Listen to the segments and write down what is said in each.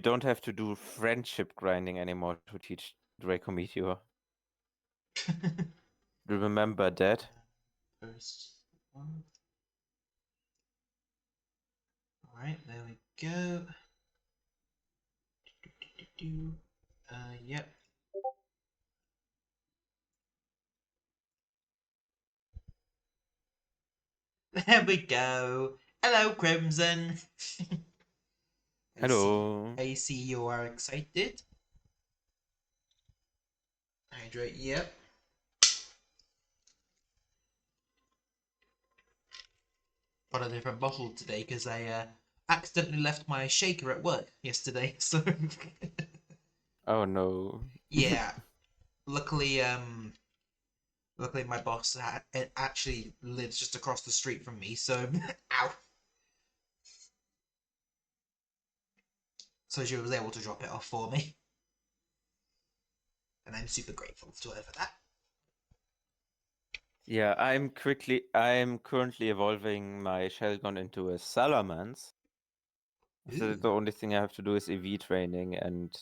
don't have to do friendship grinding anymore to teach Draco Meteor. Remember that? First one. Alright, there we go. Yep. There we go. Hello, Crimson. Hello. I see you are excited. Hydrate, yep. Got a different bottle today because I accidentally left my shaker at work yesterday, so Oh no. yeah. Luckily, my boss actually lives just across the street from me, so ow. So she was able to drop it off for me, and I'm super grateful to her for that. Yeah, I'm currently evolving my Shelgon into a Salamence. So the only thing I have to do is EV training and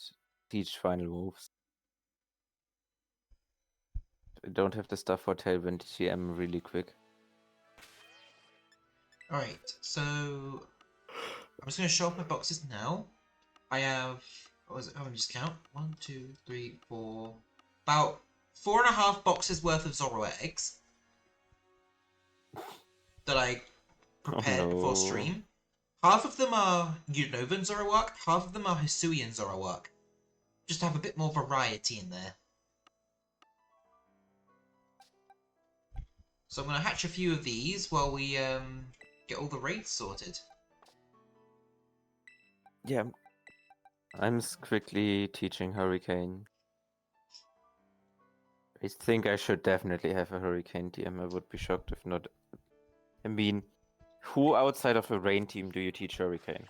teach final moves. I don't have the stuff for Tailwind TM really quick. Alright, so I'm just going to show off my boxes now. I have, what was it? Let me just count. 1, 2, 3, 4. About 4.5 boxes worth of Zorua eggs that I prepared before stream. Half of them are Unovan Zoroark, half of them are Hisuian Zoroark. Just to have a bit more variety in there. So I'm going to hatch a few of these while we get all the raids sorted. Yeah, I'm quickly teaching Hurricane. I think I should definitely have a Hurricane TM. I would be shocked if not. I mean, who outside of the Rain team do you teach Hurricane?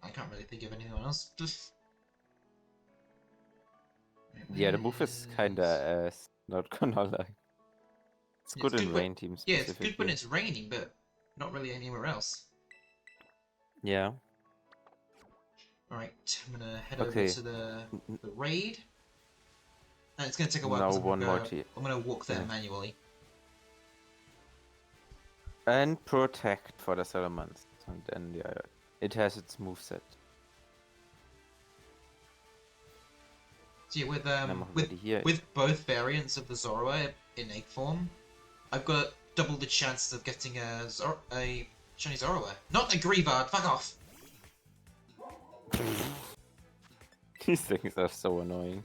I can't really think of anyone else. Yeah, the move is kinda ass, not gonna lie. It's good in Rain team specifically. Yeah, it's good when specifically. it's raining, but not really anywhere else. Yeah. Alright, I'm gonna head over to the raid. And it's gonna take a while Now because I'm gonna walk there Yeah. manually. And protect for the Salamence. And then yeah, it has its moveset. So yeah, with both variants of the Zorua in egg form, I've got double the chances of getting a shiny Zorua. Not a Greavard, fuck off! These things are so annoying.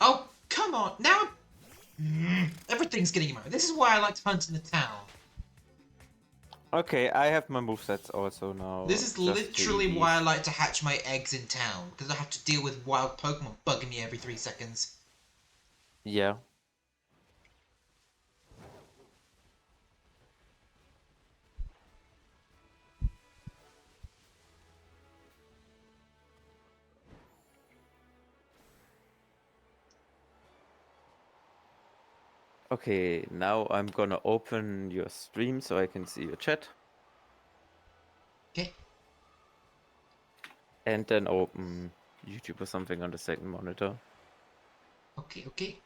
Oh, come on! Now everything's getting annoying. This is why I like to hunt in the town. Okay, I have my movesets also now. This is literally why I like to hatch my eggs in town, because I have to deal with wild Pokemon bugging me every 3 seconds. Yeah. Okay, now I'm gonna open your stream so I can see your chat. Okay. And then open YouTube or something on the second monitor. Okay, okay.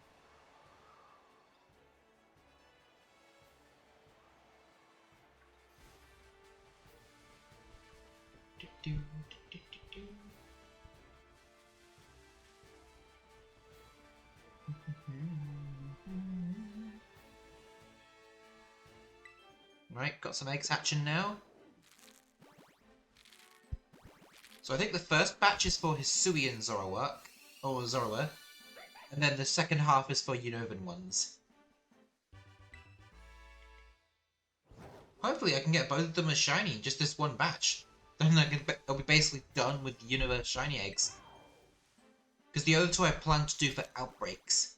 Right, got some eggs hatching now. So I think the first batch is for Hisuian Zorua, and then the second half is for Unovan ones. Hopefully I can get both of them as shiny in just this one batch. Then I'll be basically done with the Universe shiny eggs. Because the other two I plan to do for outbreaks.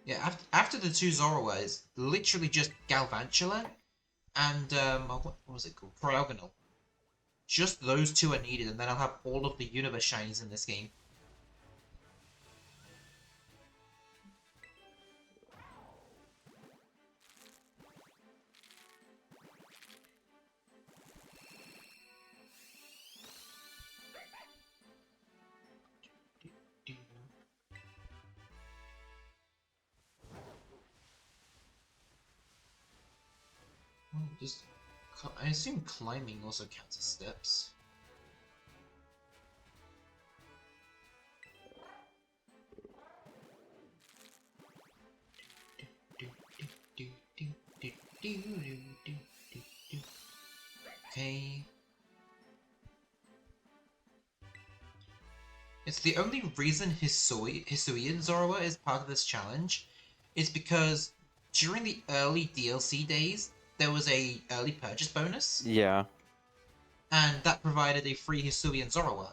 Yeah, after the two Zorua is literally just Galvantula and, what was it called? Cryogonal. Just those two are needed, and then I'll have all of the Universe shinies in this game. Just, I assume climbing also counts as steps. Okay. It's the only reason Hisui and Zorua is part of this challenge is because during the early DLC days, there was a early purchase bonus. Yeah. And that provided a free Hisui and Zorua.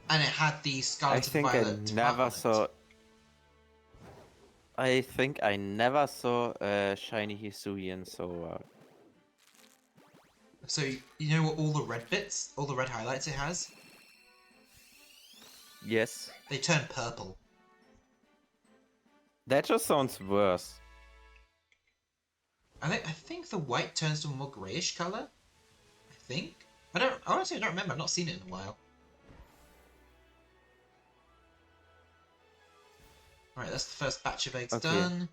And it had the Scarlet and Violet I think I never saw a shiny Hisui and Zorua. So, you know what all the red bits, all the red highlights it has? Yes. They turn purple. That just sounds worse. I think the white turns to a more greyish colour. I think. Honestly, I don't remember. I've not seen it in a while. Alright, that's the first batch of eggs done.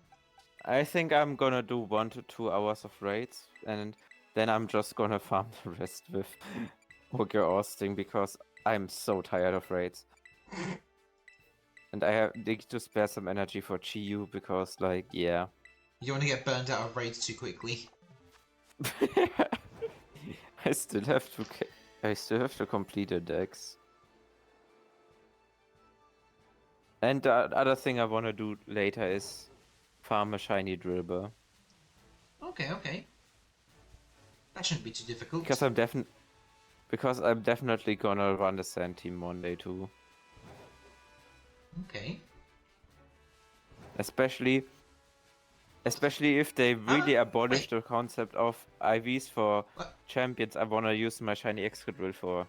I think I'm gonna do 1 to 2 hours of raids, and then I'm just gonna farm the rest with Ogre Austin, because I'm so tired of raids. And I need to spare some energy for Chiyu, because, like, yeah. You want to get burned out of raids too quickly. I still have to complete a dex. And the other thing I want to do later is farm a shiny Drillbur. Okay. That shouldn't be too difficult. Because I'm definitely gonna run the Sand Team one day too. Okay. Especially if they really abolish the concept of IVs for champions, I wanna use my shiny Excadrill for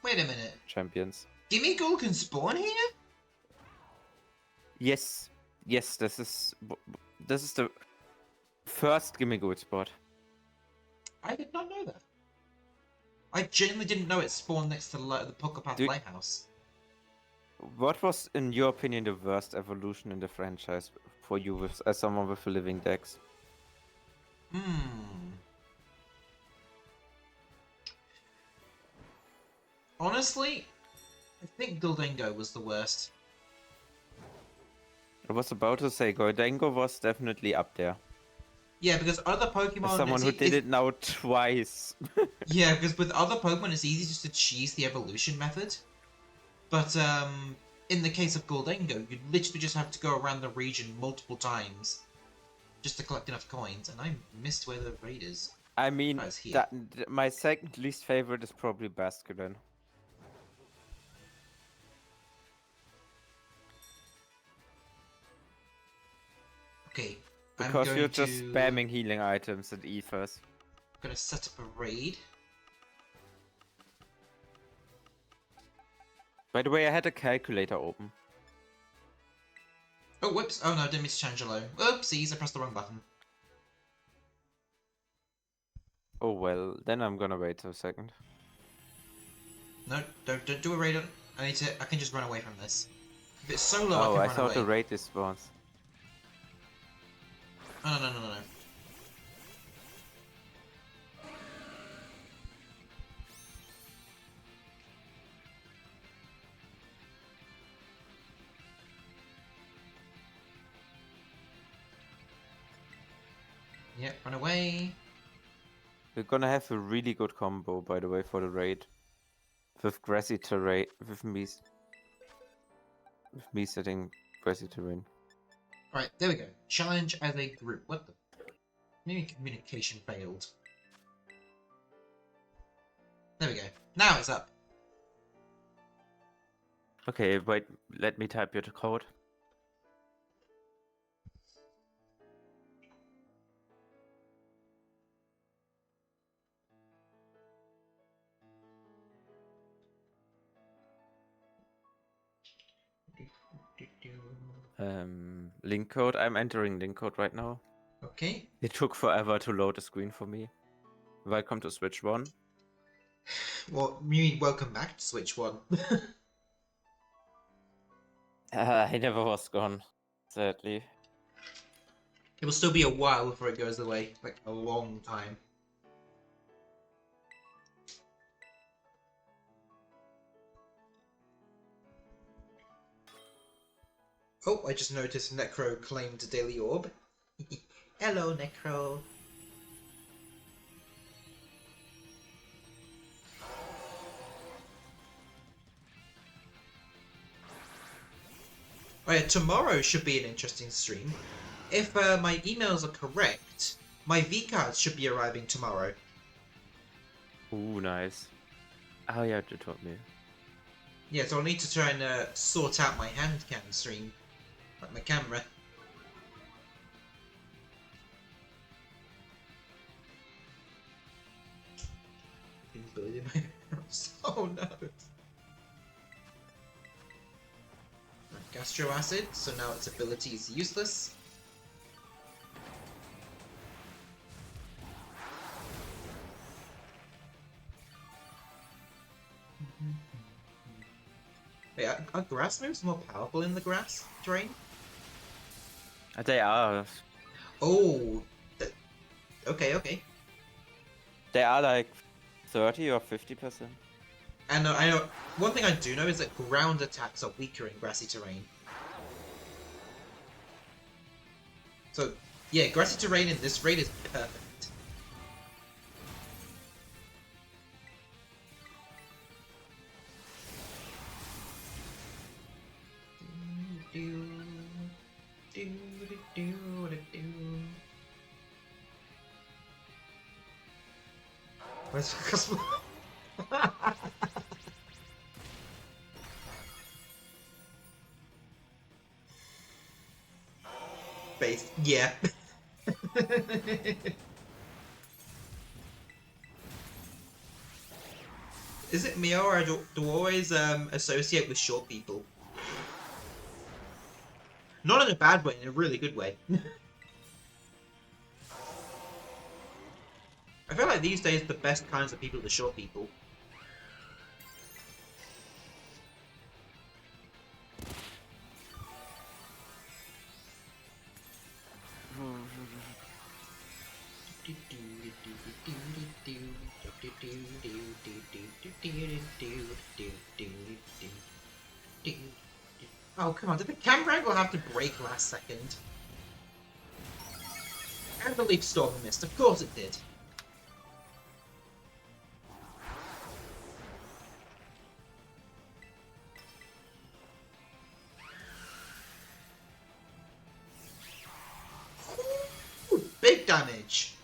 Wait a minute. champions. Gimmighoul can spawn here? Yes, this is the first Gimmighoul spot. I did not know that. I genuinely didn't know it spawned next to the Pokepath Lighthouse. What was, in your opinion, the worst evolution in the franchise for you as someone with a living dex? Honestly, I think Gholdengo was the worst. I was about to say Gholdengo was definitely up there. Yeah, because other Pokemon... As someone who did it now twice. Yeah, because with other Pokemon it's easy just to cheese the evolution method. But in the case of Gholdengo, you literally just have to go around the region multiple times just to collect enough coins, and I missed where the raid is. I mean, my second least favorite is probably Basculin. Okay. Because you're just spamming healing items and ethers. I'm gonna set up a raid. By the way, I had a calculator open. Oh, whoops. Oh no, I didn't miss Changelo. Oopsies, I pressed the wrong button. Oh well, then I'm gonna wait a second. No, don't do a raid on... I can just run away from this. If it's solo, I can run away. Oh, I thought the raid is spawns. No. Yep, run away. We're gonna have a really good combo, by the way, for the raid. With grassy terrain, with me setting grassy terrain. Right, there we go. Challenge as a group. What the... Maybe communication failed. There we go. Now it's up. Okay, wait, let me type your code. Link code. I'm entering link code right now. Okay. It took forever to load the screen for me. Welcome to Switch 1. Well, you mean welcome back to Switch 1? I never was gone, sadly. It will still be a while before it goes away. Like, a long time. Oh, I just noticed Necro claimed a Daily Orb. Hello, Necro. Oh yeah, tomorrow should be an interesting stream. If my emails are correct, my V-cards should be arriving tomorrow. Ooh, nice. Oh yeah, you told me. Yeah, so I'll need to try and sort out my hand cam stream. Like my camera. Oh no! Gastro acid, so now its ability is useless. Wait, are grass moves more powerful in the grass terrain? They are. Oh, okay. They are like 30 or 50%. And I know one thing I do know is that ground attacks are weaker in grassy terrain. So yeah, grassy terrain in this raid is perfect. Where's the base? Yeah. Is it me or I do always associate with short people? Not in a bad way, in a really good way. I feel like these days the best kinds of people are the short people. Oh, come on, did the camera angle have to break last second? And the leaf storm missed, of course it did. Ooh, big damage!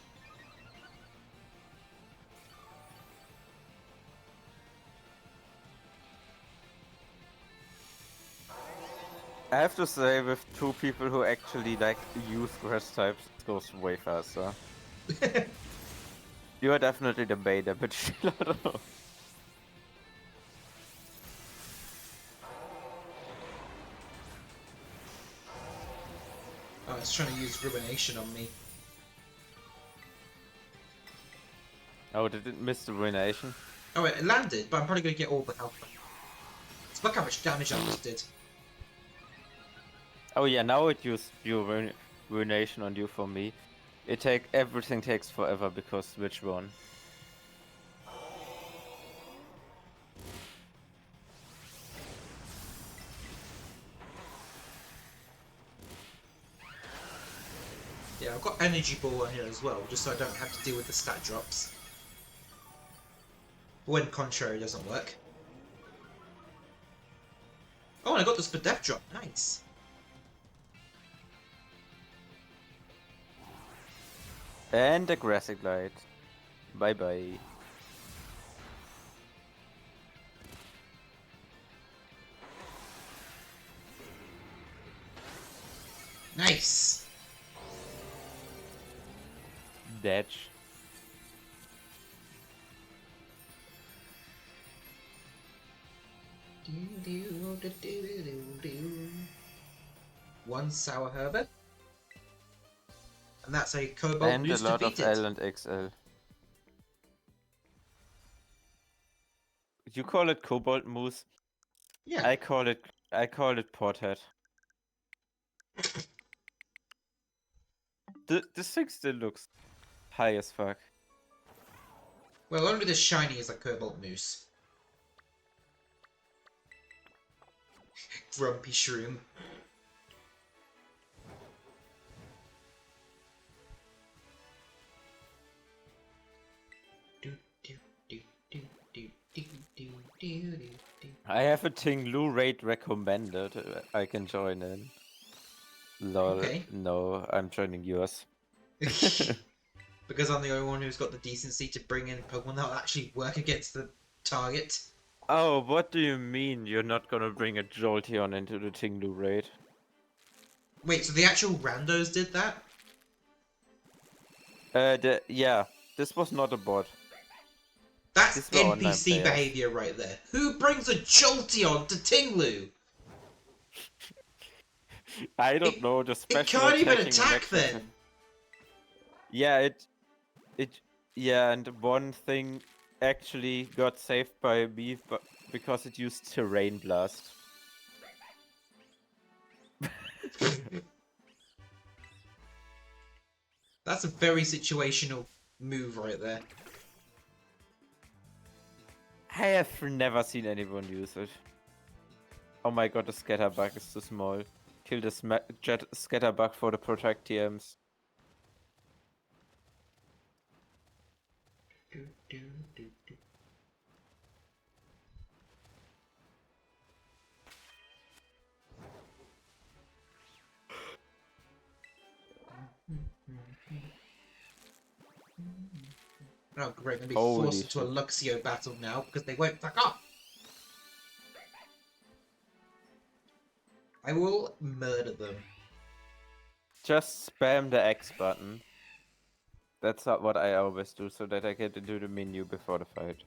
I have to say, with two people who actually like use grass types, it goes way faster. You are definitely the beta, but I don't know. Oh, it's trying to use Ruination on me. Oh, did it miss the ruination? Oh, wait, it landed, but I'm probably going to get all the health back. Look how much damage I just did. Oh yeah, now it used your ruination on you for me. Everything takes forever because which one? Yeah, I've got Energy Ball on here as well, just so I don't have to deal with the stat drops. When Contrary doesn't work. Oh, and I got the Spadef drop, nice. And the Grassic Light. Bye bye. Nice! Datch. One Sour Herbert. And that's a Cobalt And Boost a lot defeated. of L and XL. You call it Cobalt Mousse? Yeah. I call it Porthead. This thing still looks high as fuck. Well, only the shiny is a Cobalt Moose. Grumpy Shroom. I have a Ting-Lu raid recommended. I can join in. Lol. Okay. No, I'm joining yours. Because I'm the only one who's got the decency to bring in Pokemon that will actually work against the target. Oh, what do you mean you're not gonna bring a Jolteon into the Ting-Lu raid? Wait, so the actual randos did that? Yeah, this was not a bot. That's NPC behavior right there. Who brings a Jolteon to Ting-Lu? I don't know, the special it can't even attacking attack then. Yeah, yeah, and one thing actually got saved by me because it used Terrain Blast. That's a very situational move right there. I have never seen anyone use it. Oh my god, the Scatterbug is too small. Kill the Scatterbug for the Protect TMs. Oh great, I'm gonna be forced into a Luxio battle now because they won't fuck up! I will murder them. Just spam the X button. That's not what I always do, so that I get into the menu before the fight.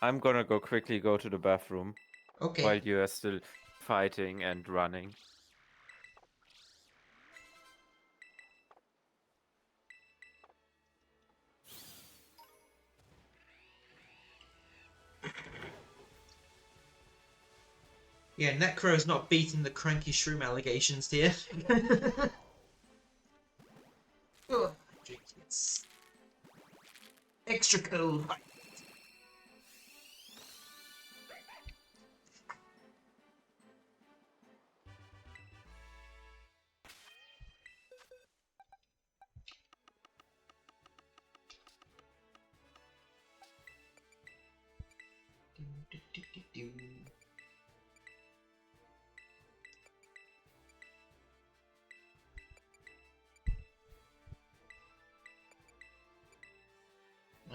I'm gonna quickly go to the bathroom. Okay. While you are still fighting and running. Yeah, Necro's not beating the cranky shroom allegations here. Oh, it's extra cold.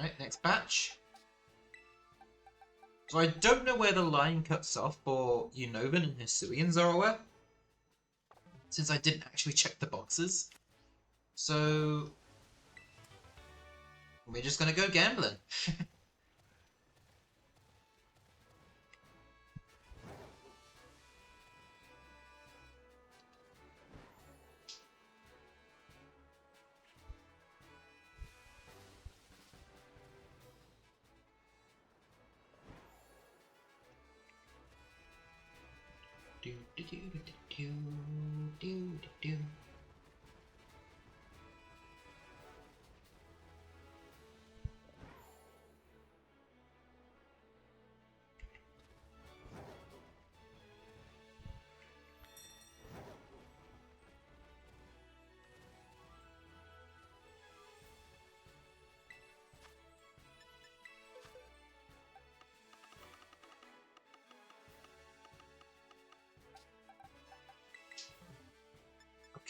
Right, next batch. So I don't know where the line cuts off for Unova and Hisui and Zorua, since I didn't actually check the boxes. So we're just gonna go gambling.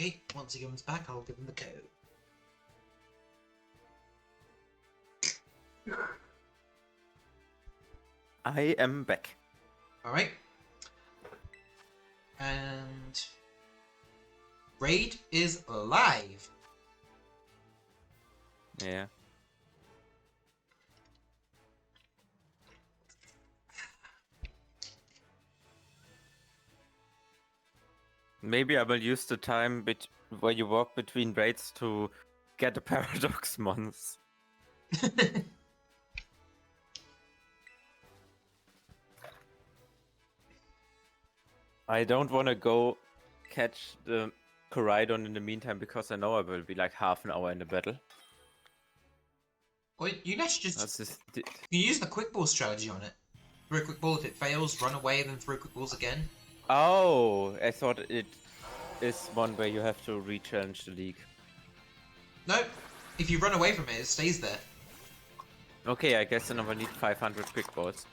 Okay, once he comes back, I'll give him the code. I am back. Alright. And raid is live. Yeah. Maybe I will use the time where you walk between raids to get a Paradox Mons. I don't want to go catch the Koraidon in the meantime because I know I will be like half an hour in the battle. Well, you can actually just you can use the quick ball strategy on it. Throw a quick ball, if it fails, run away, then throw quick balls again. Oh, I thought it is one where you have to re-challenge the league. No, if you run away from it, it stays there. Okay, I guess then I will need 500 quick balls.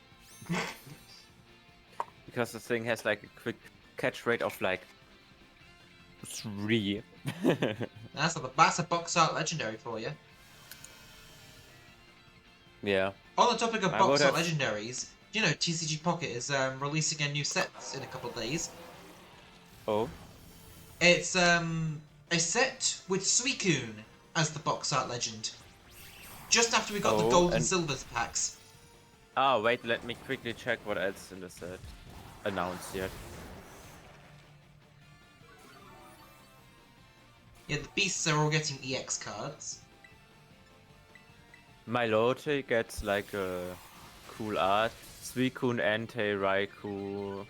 Because the thing has like a quick catch rate of like 3. That's a box art legendary for you. Yeah. On the topic of box art legendaries, you know TCG Pocket is releasing a new set in a couple of days. Oh. It's a set with Suicune as the box art legend. Just after we got the gold and silver packs. Ah, wait, let me quickly check what else in the set announced yet. Yeah, the beasts are all getting EX cards. Milote gets like a cool art. Suicune, Entei, Raikou,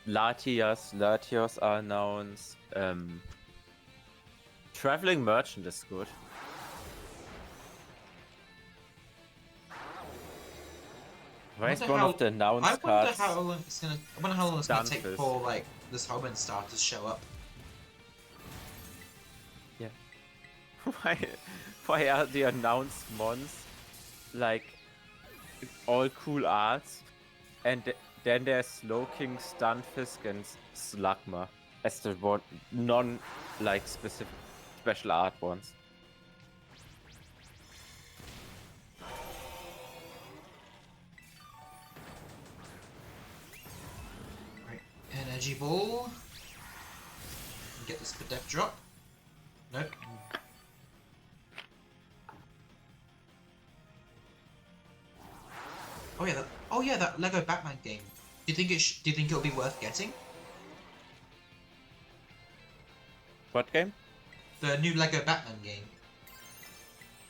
Latios are announced. Traveling Merchant is good. Where's one of the announced cards? I wonder how long it's gonna take before like this Hoenn starters show up. Yeah. Why are the announced mons like all cool arts, and then there's Slowking, Stunfisk, and Slugma as the one non specific special art ones. Right, energy ball. Get this for death drop. Nope. Oh yeah, that Lego Batman game. Do you think it'll be worth getting? What game? The new Lego Batman game.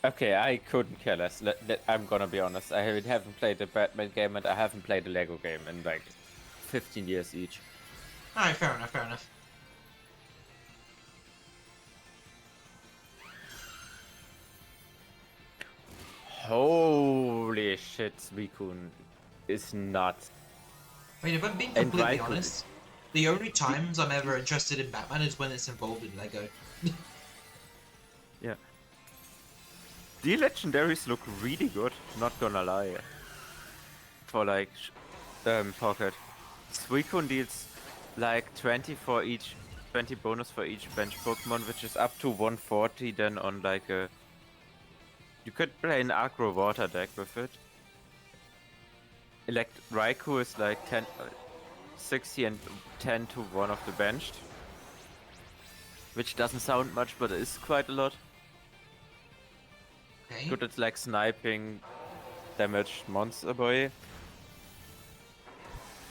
Okay, I couldn't care less. I'm gonna be honest. I haven't played the Batman game and I haven't played the Lego game in like 15 years each. Alright, fair enough, fair enough. Holy shit, Suicune is nuts. I mean, if I'm being completely honest, the only times I'm ever interested in Batman is when it's involved in Lego. Yeah. The legendaries look really good, not gonna lie. For like, Pocket. Suicune deals like 20 bonus for each bench Pokemon, which is up to 140 then on like a... You could play an aggro water deck with it. Raikou is like 60 and 10 to 1 of the benched. Which doesn't sound much, but it is quite a lot. Okay. Good at like sniping damaged monster boy.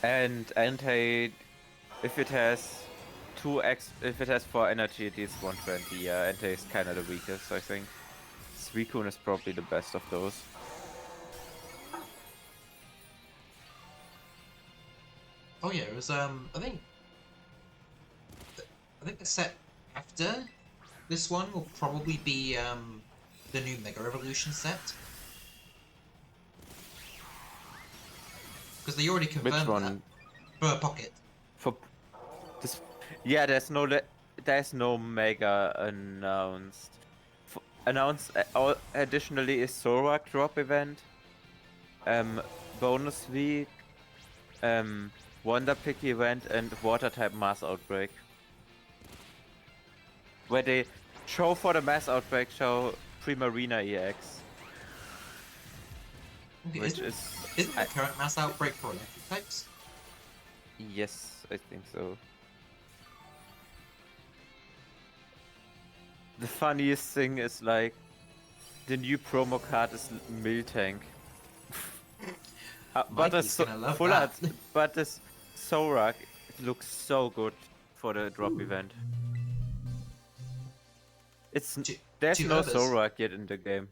And Entei, if it has 4 energy, it deals 120. Yeah, Entei is kind of the weakest, I think. Suicune is probably the best of those. Oh yeah, it was I think the set after this one will probably be the new Mega Evolution set. Because they already confirmed Which one? That for Pocket. For this, yeah, there's no Mega announced. Additionally is Zorua drop event, bonus week, Wonder Pick event, and Water type Mass Outbreak. Where they show for the Mass Outbreak show Primarina EX. Okay, isn't the current Mass Outbreak for electric types? Yes, I think so. The funniest thing is like the new promo card is Miltank. But it's full art, but this Zorak looks so good for the drop event. There's two no Herbers. Zorua yet in the game.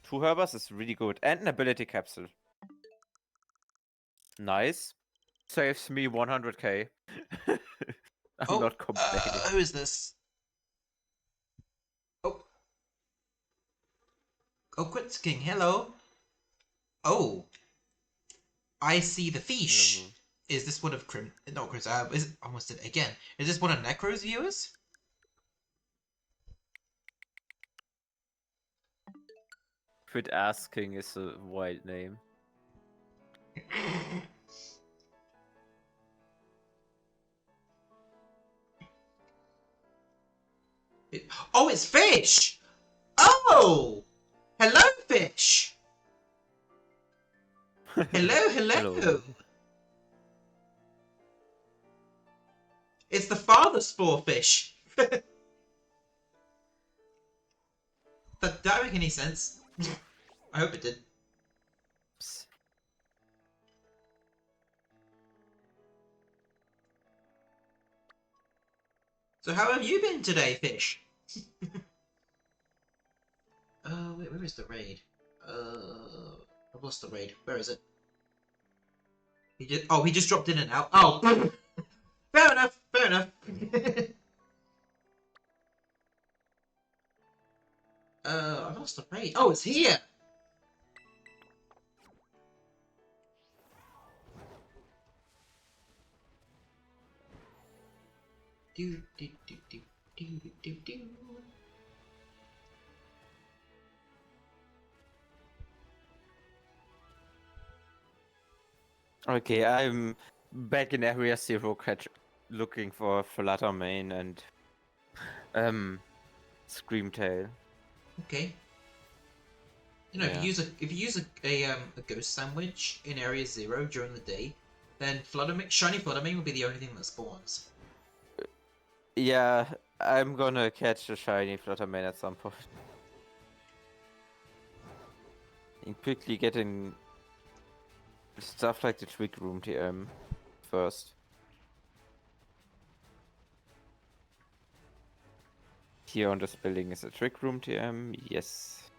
2 Herbers is really good. And an ability capsule. Nice. Saves me 100k. I'm not complaining. Who is this? Oh. Oh, Quits King, hello. Oh. I see the fish. Hello. Is this one of not Chris, is it, almost did it again. Is this one of Necro's viewers? Quit asking is a wild name. Oh, it's fish! Oh! Hello, fish! Hello. Hello. It's the father spore fish. That don't make any sense. I hope it did. Psst. So how have you been today, fish? Wait, where is the raid? I've lost the raid. Where is it? He just dropped in and out. Oh, fair enough. I lost the raid. Oh, it's here. Do. Okay, I'm back in Area 0 looking for Flutter Mane and Screamtail. Okay. You know, Yeah. if you use a ghost sandwich in Area 0 during the day, then shiny Fluttermane will be the only thing that spawns. Yeah, I'm gonna catch a shiny Flutter Mane at some point. And quickly getting stuff like the Trick Room TM first. Here on this building is a Trick Room TM, yes.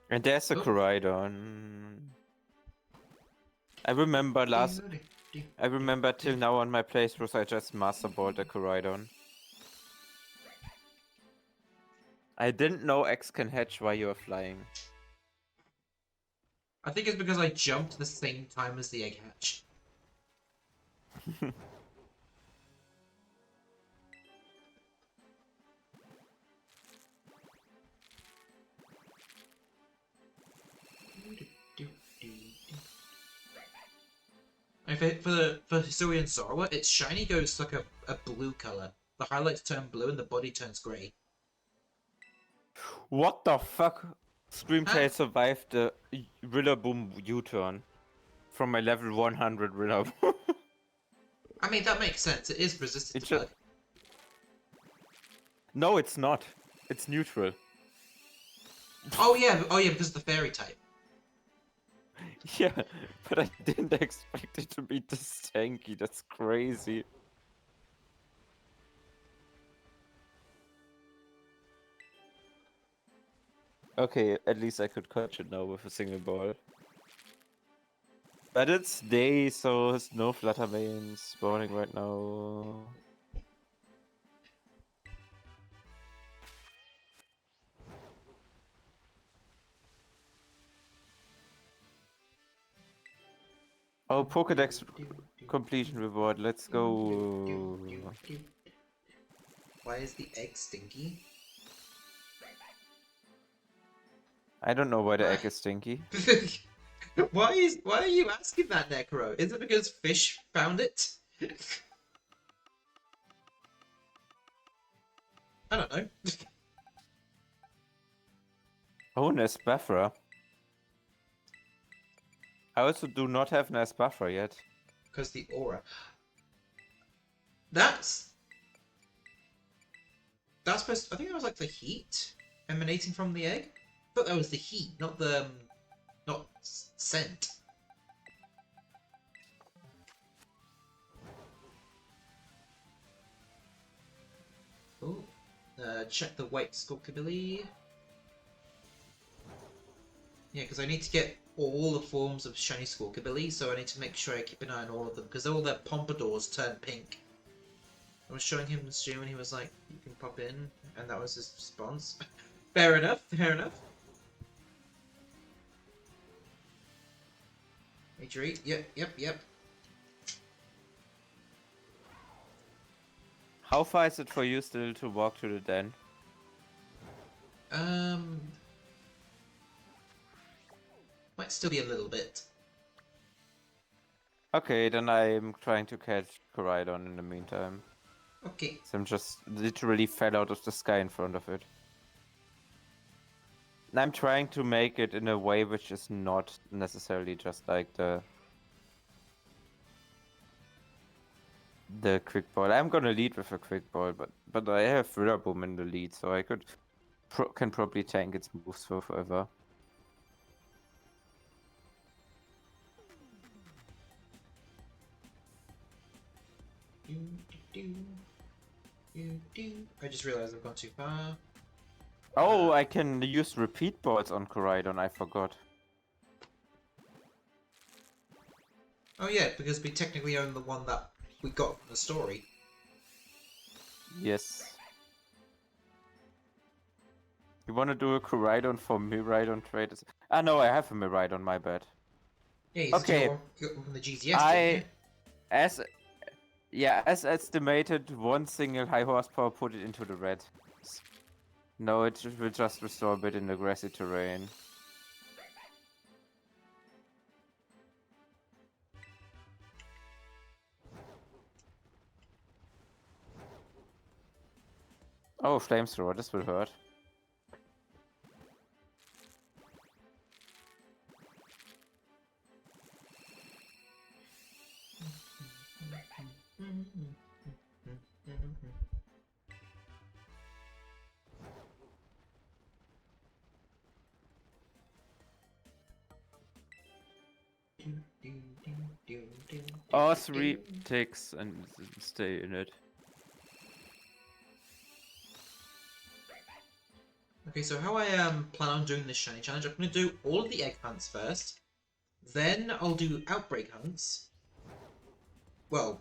And there's a Koraidon. I remember till now on my playthroughs I just Master Balled a Koraidon. I didn't know X can hatch while you were flying. I think it's because I jumped the same time as the egg hatch. For Hisui and Zorua, its shiny goes like a blue color. The highlights turn blue and the body turns grey. What the fuck? Screamtail survived the Rillaboom U-turn from my level 100 Rillaboom. I mean, that makes sense. It is resistant to bug. No, it's not. It's neutral. Oh yeah, because of the fairy type. Yeah, but I didn't expect it to be this tanky. That's crazy. Okay, at least I could catch it now with a single ball. But it's day, so there's no Flutter Mane spawning right now. Oh, Pokédex completion reward, let's go. Why is the egg stinky? I don't know why the egg is stinky. Why are you asking that, Necro? Is it because fish found it? I don't know. Oh, Nesbafra. I also do not have Nesbafra yet. Because the aura. That's supposed. I think that was like the heat emanating from the egg. I thought that was the heat, not the not scent. check the white Squawkabilly. Yeah, because I need to get all the forms of shiny Squawkabilly, so I need to make sure I keep an eye on all of them, because all their pompadours turn pink. I was showing him the stream and he was like, you can pop in, and that was his response. Fair enough, fair enough. Major 8, yep. How far is it for you still to walk to the den? Might still be a little bit. Okay, then I'm trying to catch Koraidon in the meantime. Okay. So I'm just literally fell out of the sky in front of it. And I'm trying to make it in a way which is not necessarily just like the quick ball. I'm gonna lead with a quick ball, but I have Rillaboom in the lead, so I can probably tank its moves for forever. I just realized I've gone too far. Oh, I can use repeat balls on Koraidon, I forgot. Oh yeah, because we technically own the one that we got from the story. Yes. You wanna do a Koraidon for Miraidon trade? Ah no, I have a Miraidon, my bad. Yeah, you okay. From the GTS, as estimated, one single high horsepower put it into the red. No, it will just restore a bit in the grassy terrain. Oh, flamethrower, this will hurt. All 3 ticks and stay in it. Okay, so how I plan on doing this shiny challenge, I'm going to do all of the egg hunts first. Then I'll do outbreak hunts. Well,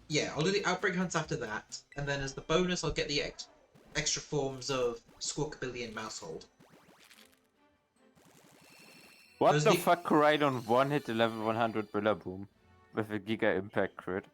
yeah, I'll do the outbreak hunts after that. And then as the bonus, I'll get the extra forms of Squawkabilly and Mousehold. What the fuck, Koraidon 1 hit the level 100 Rillaboom with a Giga Impact crit.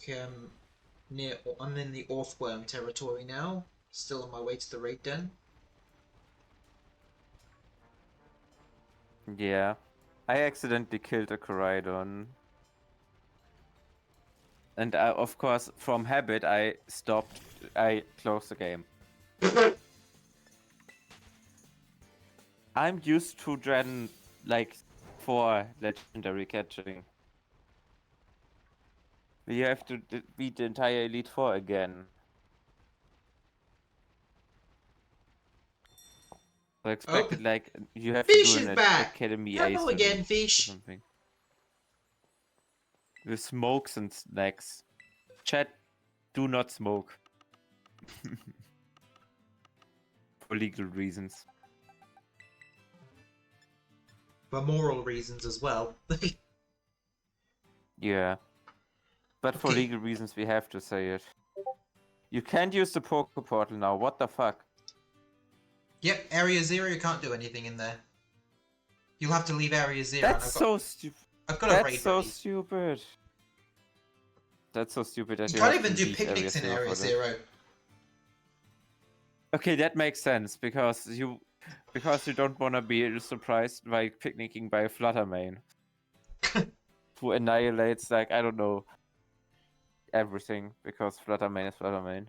Okay, I'm in the Orthworm territory now. Still on my way to the raid den. Yeah. I accidentally killed a Koraidon. And of course, from habit, I closed the game. I'm used to Gen, like, 4 legendary catching. You have to beat the entire Elite Four again. I expected like you have Fish to do an Academy Hello Ace again, or Fish. something. With smokes and snacks. Chat, do not smoke. For legal reasons. For moral reasons as well. Yeah. But for legal reasons we have to say it. You can't use the Poke Portal now, what the fuck? Yep, Area 0, you can't do anything in there. You'll have to leave Area 0. That's so stupid. I've got a raid so ready. stupid. That's so stupid that you can't even do picnics in Area 0. Okay, that makes sense, because you don't want to be surprised by picnicking by a Fluttermane. Who annihilates, like, I don't know, everything, because Fluttermane is Fluttermane.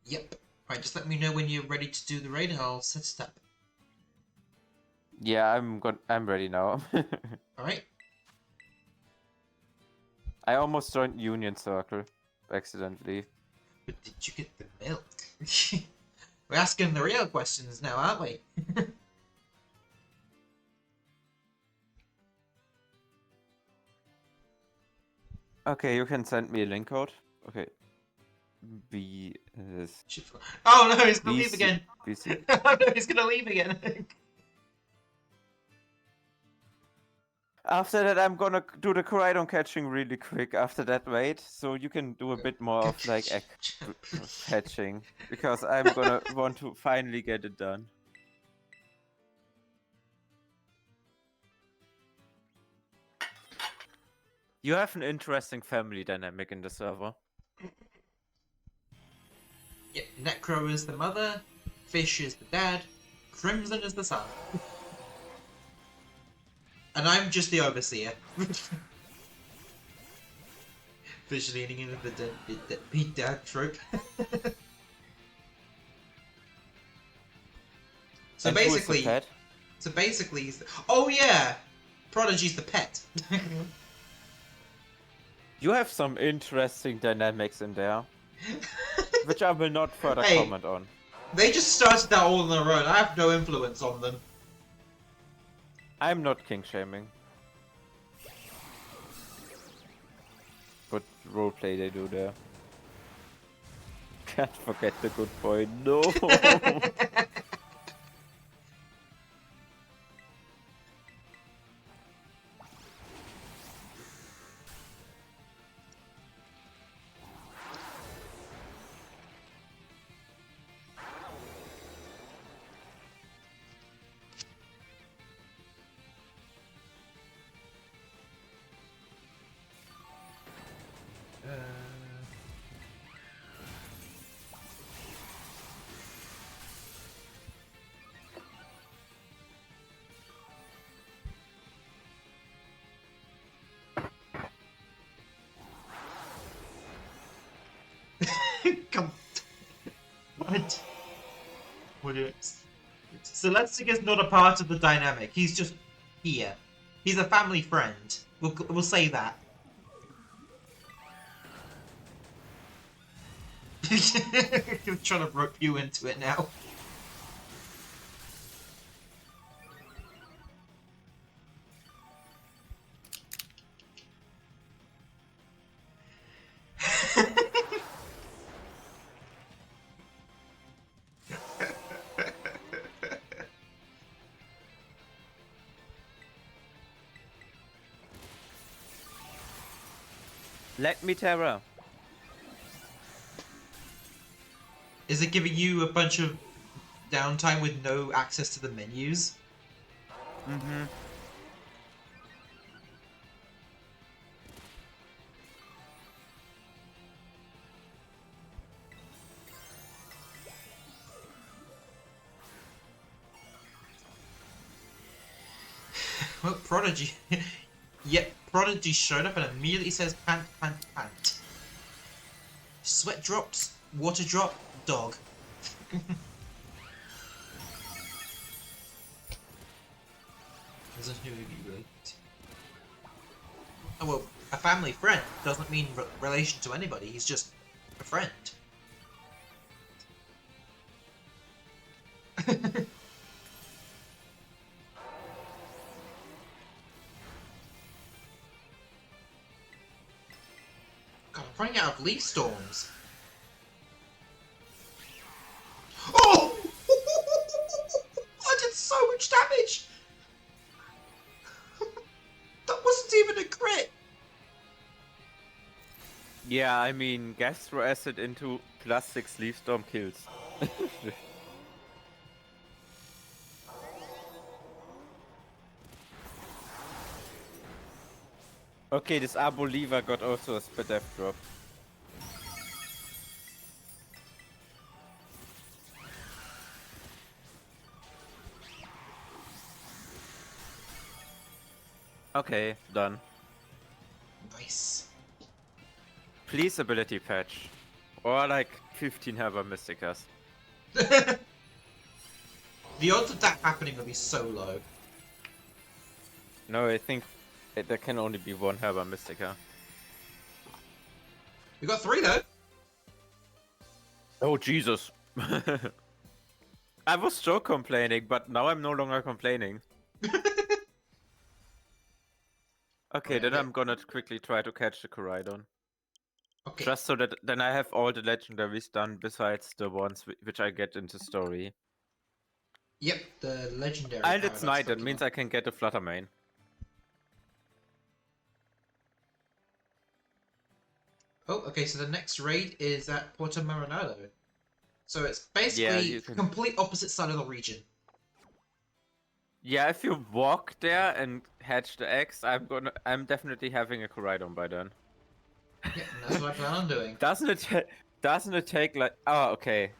Yep. Right, just let me know when you're ready to do the raid and I'll set it up. Yeah, I'm ready now. Alright. I almost joined Union Circle accidentally. But did you get the milk? We're asking the real questions now, aren't we? Okay, you can send me a link code. Okay. B is. Oh no, he's gonna leave again. BC. Oh no, he's gonna leave again. After that, I'm gonna do the Koraidon catching really quick after that raid, so you can do a bit more of like egg hatching, because I'm gonna want to finally get it done. You have an interesting family dynamic in the server. Yeah, Necro is the mother, Fish is the dad, Crimson is the son. And I'm just the overseer. Fish leaning into the deadbeat dad trope. So basically, oh yeah, Prodigy's the pet. You have some interesting dynamics in there, which I will not further comment on. They just started that all on their own. I have no influence on them. I'm not king shaming. What roleplay they do there. Can't forget the good boy. No. Come. What? What is? Celestic is not a part of the dynamic. He's just here. He's a family friend. We'll say that. I'm trying to rope you into it now. Let me terror. Is it giving you a bunch of downtime with no access to the menus? Mm-hmm. Well, Prodigy. Yep, Prodigy showed up and immediately says pant, pant, pant. Sweat drops, water drop, dog. Doesn't really relate. Oh well, a family friend doesn't mean relation to anybody, he's just a friend. God, I'm running out of leaf storms. Oh! I did so much damage! That wasn't even a crit! Yeah, I mean, Gastro Acid into +6 Leaf Storm kills. Okay, this Arboliva got also a split death drop. Okay, done. Nice. Please ability patch. Or like 15 Herba Mysticas. The odds of that happening will be so low. No, I think there can only be one Herba Mystica. We got 3 though. Oh Jesus! I was so complaining, but now I'm no longer complaining. Okay, then I'm gonna quickly try to catch the Koraidon. Okay. Just so that then I have all the legendaries done besides the ones which I get into story. Yep, the legendary. And it's night, that means I can get a Flutter Mane. Oh, okay, so the next raid is at Porto Marinado. So it's basically complete opposite side of the region. Yeah, if you walk there and hatch the eggs, I'm definitely having a Koraidon by then. Yeah, that's what I plan on doing. Doesn't it take like... Oh, okay.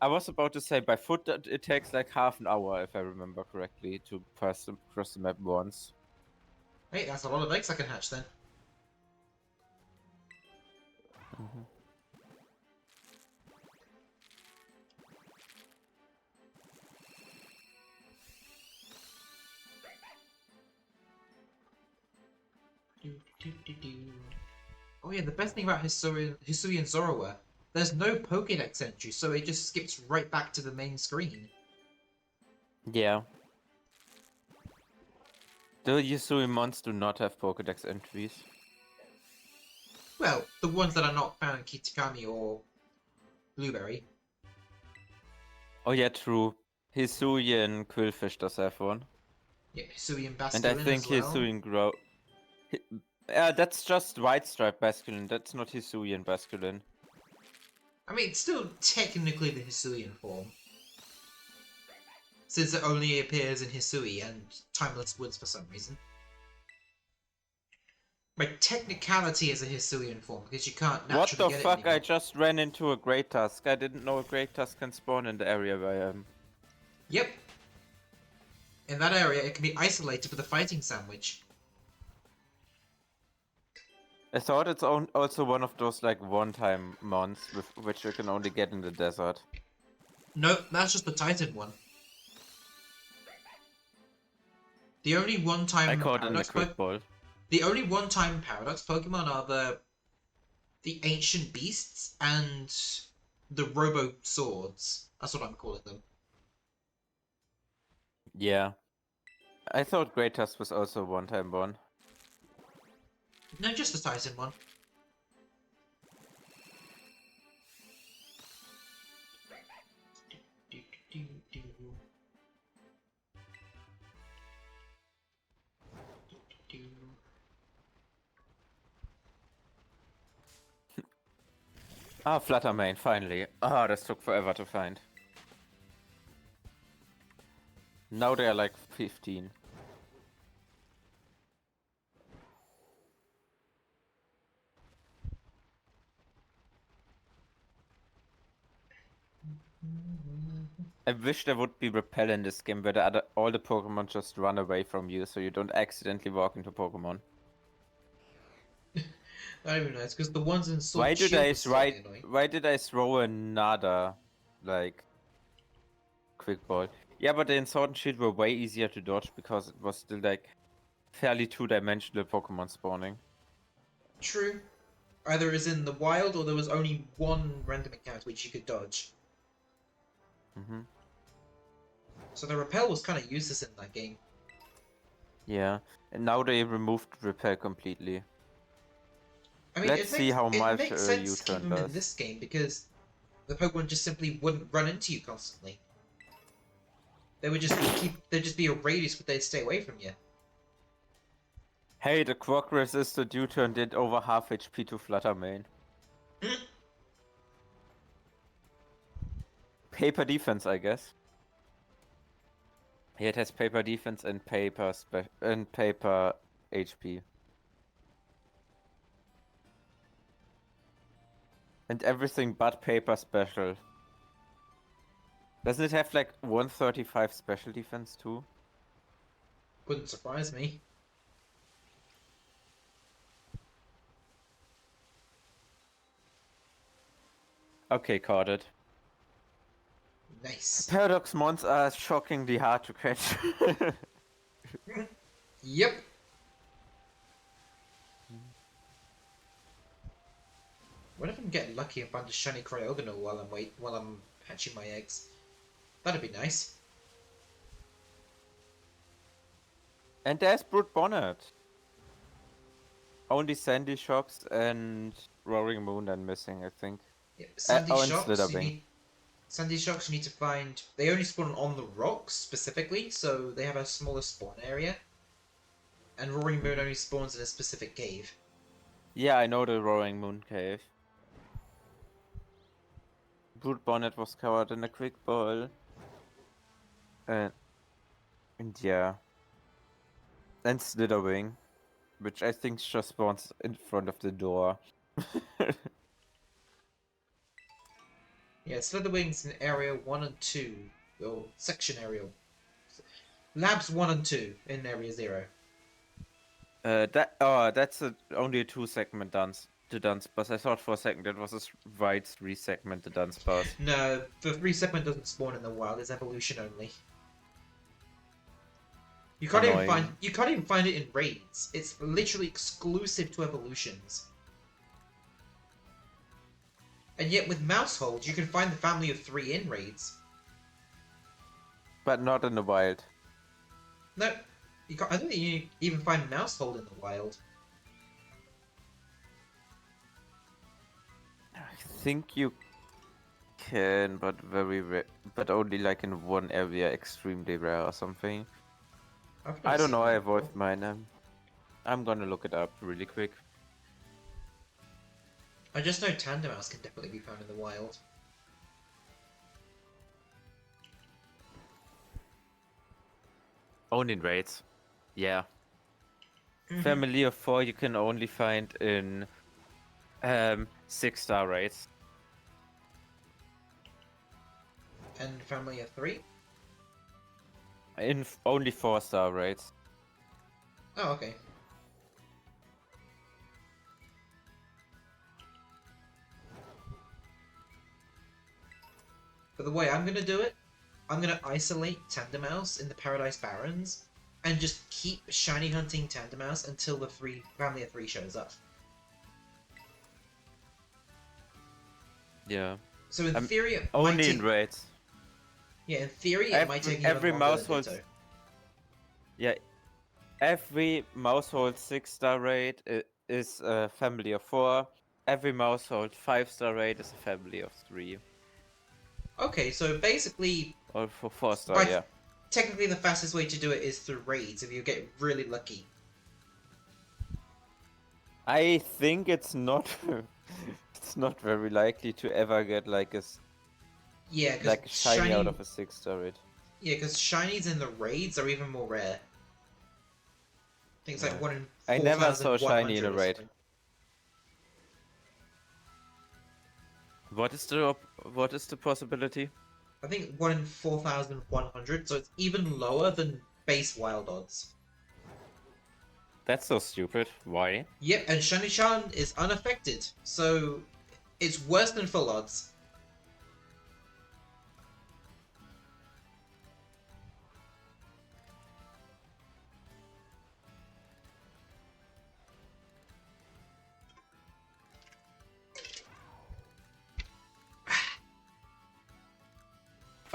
I was about to say, by foot it takes like half an hour, if I remember correctly, to cross the map once. Hey, that's a lot of eggs I can hatch then. Oh yeah, the best thing about Hisui and Zorua, there's no Pokédex entry, so it just skips right back to the main screen. Yeah. The Hisui mons do not have Pokédex entries. Well, the ones that are not found in Kitakami or Blueberry. Oh yeah, true. Hisui and Quillfish does have one. Yeah, Hisui and Basculin and I think as well. Hisui and that's just White Stripe Basculin, that's not Hisui and Basculin. I mean, it's still technically the Hisuian form. Since it only appears in Hisui and Timeless Woods for some reason. By technicality is a Hisuian form, because you can't naturally get it What the fuck, anymore. I just ran into a Great Tusk. I didn't know a Great Tusk can spawn in the area where I am. Yep. In that area, it can be isolated with a fighting sandwich. I thought it's also one of those like one-time mons with which you can only get in the desert. Nope, that's just the Titan one. The only one-time I caught it in the quick ball. The only one-time paradox Pokemon are the ancient beasts and the Robo Swords. That's what I'm calling them. Yeah. I thought Great Tusk was also a one-time one. No, just the Titan one. Ah, Flutter Mane, finally. Ah, this took forever to find. Now they are like 15. I wish there would be repel in this game where all the Pokemon just run away from you so you don't accidentally walk into Pokemon. Not even nice, because the ones in Sword and Shield are slightly annoying. Why did I throw another, like, quick ball? Yeah, but the Sword and Shield were way easier to dodge because it was still, like, fairly two-dimensional Pokemon spawning. True. Either as in the wild, or there was only one random encounter which you could dodge. So the repel was kind of useless in that game. Yeah, and now they removed repel completely. I mean, Let's see how much it makes sense U-turn to keep them does. in this game because the Pokemon just simply wouldn't run into you constantly. They would just there'd just be a radius where they'd stay away from you. Hey, the Quark resisted U-turn did over half HP to Flutter Mane. Paper defense, I guess. Yeah, it has paper defense and paper HP. And everything but paper special. Doesn't it have like 135 special defense too? Wouldn't surprise me. Okay, caught it. Nice. Paradox mons are shockingly hard to catch. Yep. What if I can get lucky and find a shiny Cryogonal while I'm hatching my eggs? That'd be nice. And there's Brood Bonnet. Only Sandy Shocks and Roaring Moon are missing, I think. Yeah, Sandy and Shocks, Slitherwing. Sandy Shocks you need to find... They only spawn on the rocks, specifically, so they have a smaller spawn area. And Roaring Moon only spawns in a specific cave. Yeah, I know the Roaring Moon cave. Brood Bonnet was covered in a quick ball. And yeah. And Slitherwing, which I think just spawns in front of the door. Yeah, Slitherwing's in area 1 and 2. Or section area. Labs 1 and 2 in area 0. That's only a 2-segment dance. The dance bus. I thought for a second it was a wide 3-segment the dance bus. No, the 3-segment doesn't spawn in the wild. It's evolution only. You can't even find it in raids. It's literally exclusive to evolutions. And yet with Mousehold, you can find the family of 3 in raids. But not in the wild. No, you can't. I don't think you even find Mousehold in the wild. I think you can, but very rare. But only like in one area, extremely rare or something. I don't know. I avoid mine. I'm gonna look it up really quick. I just know Tandemaus can definitely be found in the wild. Only in raids. Yeah. Family of 4 you can only find in 6-star raids. And family of 3? In only 4-star raids. Oh, okay. But the way I'm gonna do it, I'm gonna isolate Tandemaus in the Paradise Barrens, and just keep shiny hunting Tandemaus until the family of 3 shows up. Yeah. So in theory, it only might take... in raids. Yeah, in theory, it might take every even longer Mousehold. than Ditto. Yeah, every Mousehold 6-star raid is a family of 4. Every Mousehold 5-star raid is a family of 3. Okay, so basically... Or for 4-star, yeah. Technically, the fastest way to do it is through raids, if you get really lucky. I think it's not... it's not very likely to ever get like a... Yeah, like a shiny out of a 6-star raid. Yeah, because shinies in the raids are even more rare. Things like 1 in 4,100. I never saw shiny in a raid. What is the possibility? I think 1 in 4,100, so it's even lower than base wild odds. That's so stupid. Why? Yep, and Shiny-chan is unaffected, so it's worse than full odds.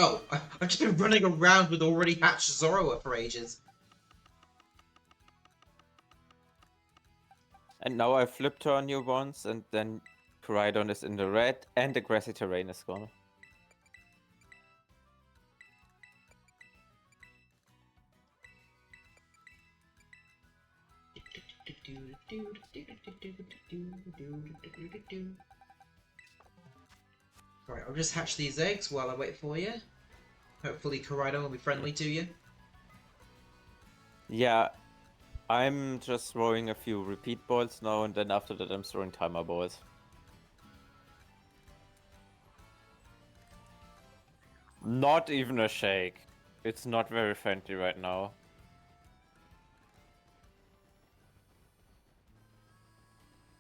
Oh, I've just been running around with already hatched Zorua for ages. And now I flipped her on you once, and then Koraidon is in the red, and the grassy terrain is gone. Alright, I'll just hatch these eggs while I wait for you. Hopefully Koraidon will be friendly to you. Yeah, I'm just throwing a few repeat balls now, and then after that I'm throwing timer balls. Not even a shake. It's not very friendly right now.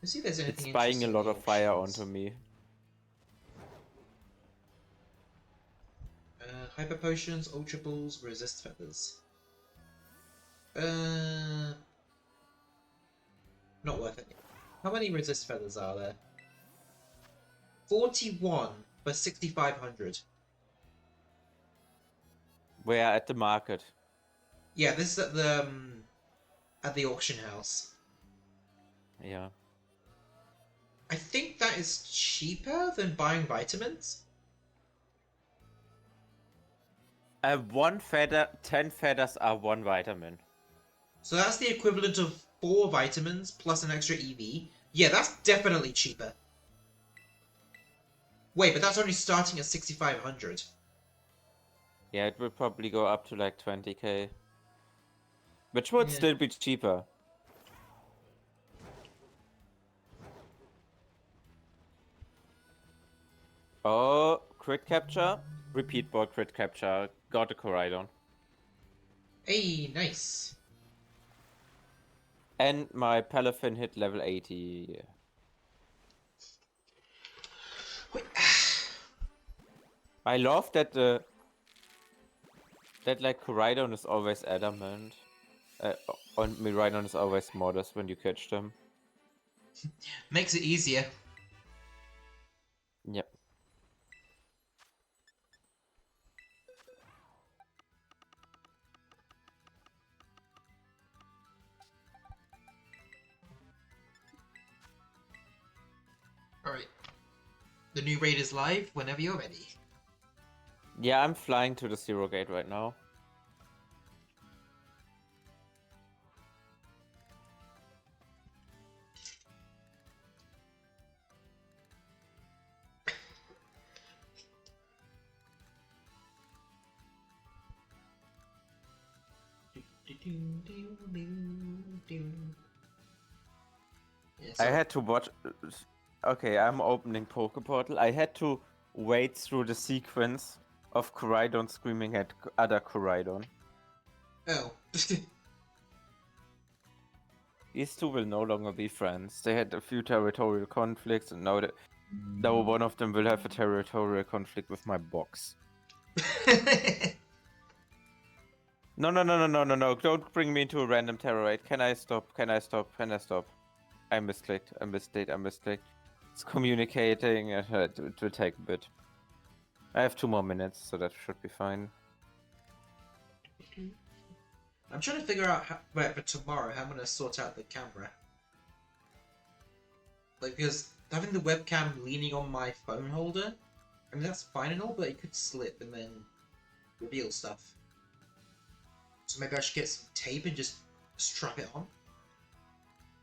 Let's see if there's anything it's buying a lot of fire onto me. Hyper Potions, Ultra Balls, Resist Feathers. Not worth it. How many Resist Feathers are there? 41 for 6,500. We are at the market. Yeah, this is at the auction house. Yeah. I think that is cheaper than buying vitamins. 1 feather, 10 feathers are 1 vitamin. So that's the equivalent of 4 vitamins plus an extra EV. Yeah, that's definitely cheaper. Wait, but that's only starting at 6,500. Yeah, it will probably go up to like 20k. Which would still be cheaper. Oh, crit capture. Repeat ball crit capture. Got a Coridon. Hey, nice. And my Palafin hit level 80. Wait. I love that like Coridon is always adamant. And Miraidon is always modest when you catch them. Makes it easier. Yep. Alright. The new raid is live whenever you're ready. Yeah, I'm flying to the 0 gate right now. Yeah, I had to watch. Okay, I'm opening Pokeportal. I had to wait through the sequence of Coridon screaming at other Coridon. Oh. These two will no longer be friends. They had a few territorial conflicts, and now one of them will have a territorial conflict with my box. No, don't bring me into a random terror raid. Can I stop? I misclicked. It's communicating. It will take a bit. I have 2 more minutes, so that should be fine. I'm trying to figure out for tomorrow how I'm going to sort out the camera. Like, because having the webcam leaning on my phone holder, I mean, that's fine and all, but it could slip and then reveal stuff. So maybe I should get some tape and just strap it on.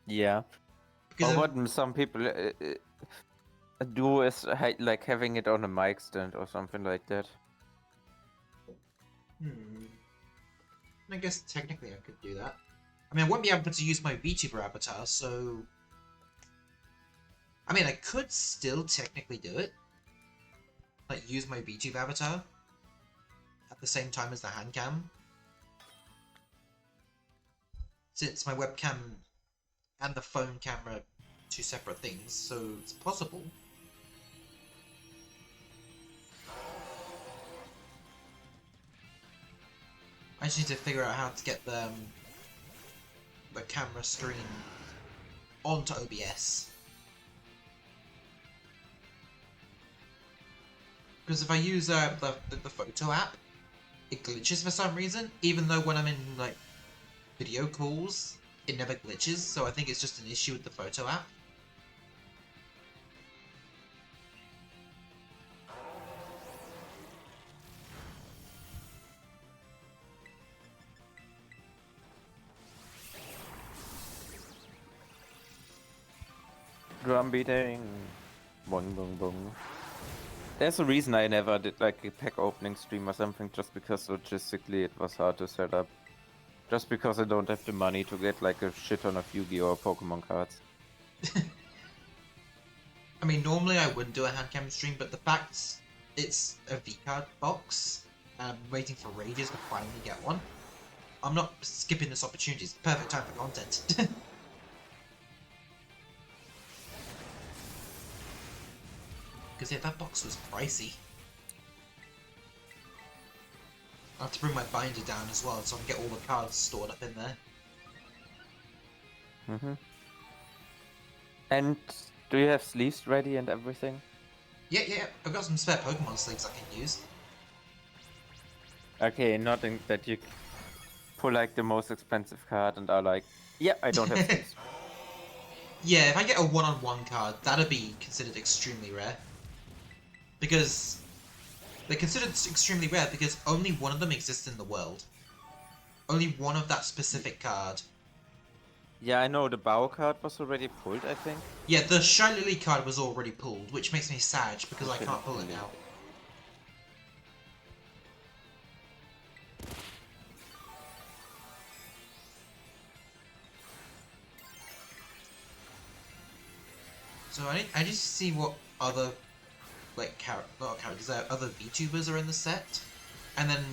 Yeah. Because or what some people do is like having it on a mic stand or something like that. I guess technically I could do that. I mean, I won't be able to use my VTuber avatar, so... I mean, I could still technically do it. Like, use my VTuber avatar at the same time as the hand cam. Since my webcam and the phone camera are 2 separate things, so it's possible. I just need to figure out how to get the camera screen onto OBS. Because if I use the photo app, it glitches for some reason, even though when I'm in like video calls, it never glitches, so I think it's just an issue with the photo app. Drum beating. Bong bong bong. There's a reason I never did like a pack opening stream or something, just because logistically it was hard to set up. Just because I don't have the money to get like a shit ton of Yu-Gi-Oh! Or Pokemon cards. I mean, normally I wouldn't do a hand cam stream, but the fact it's a V-card box, and I'm waiting for Rages to finally get one, I'm not skipping this opportunity. It's the perfect time for content. Because yeah, that box was pricey. have to bring my binder down as well, so I can get all the cards stored up in there. And do you have sleeves ready and everything? Yeah. I've got some spare Pokemon sleeves I can use. Okay, nothing that you pull like the most expensive card and are like, yeah, I don't have sleeves. Yeah, if I get a one-on-one card, that'd be considered extremely rare. Because they're considered extremely rare because only one of them exists in the world. Only one of that specific card. Yeah, I know the Bow card was already pulled, I think. Yeah, the Shy Lily card was already pulled, which makes me sad because I can't pull it now. So I need to see what other like not characters, other VTubers are in the set, and then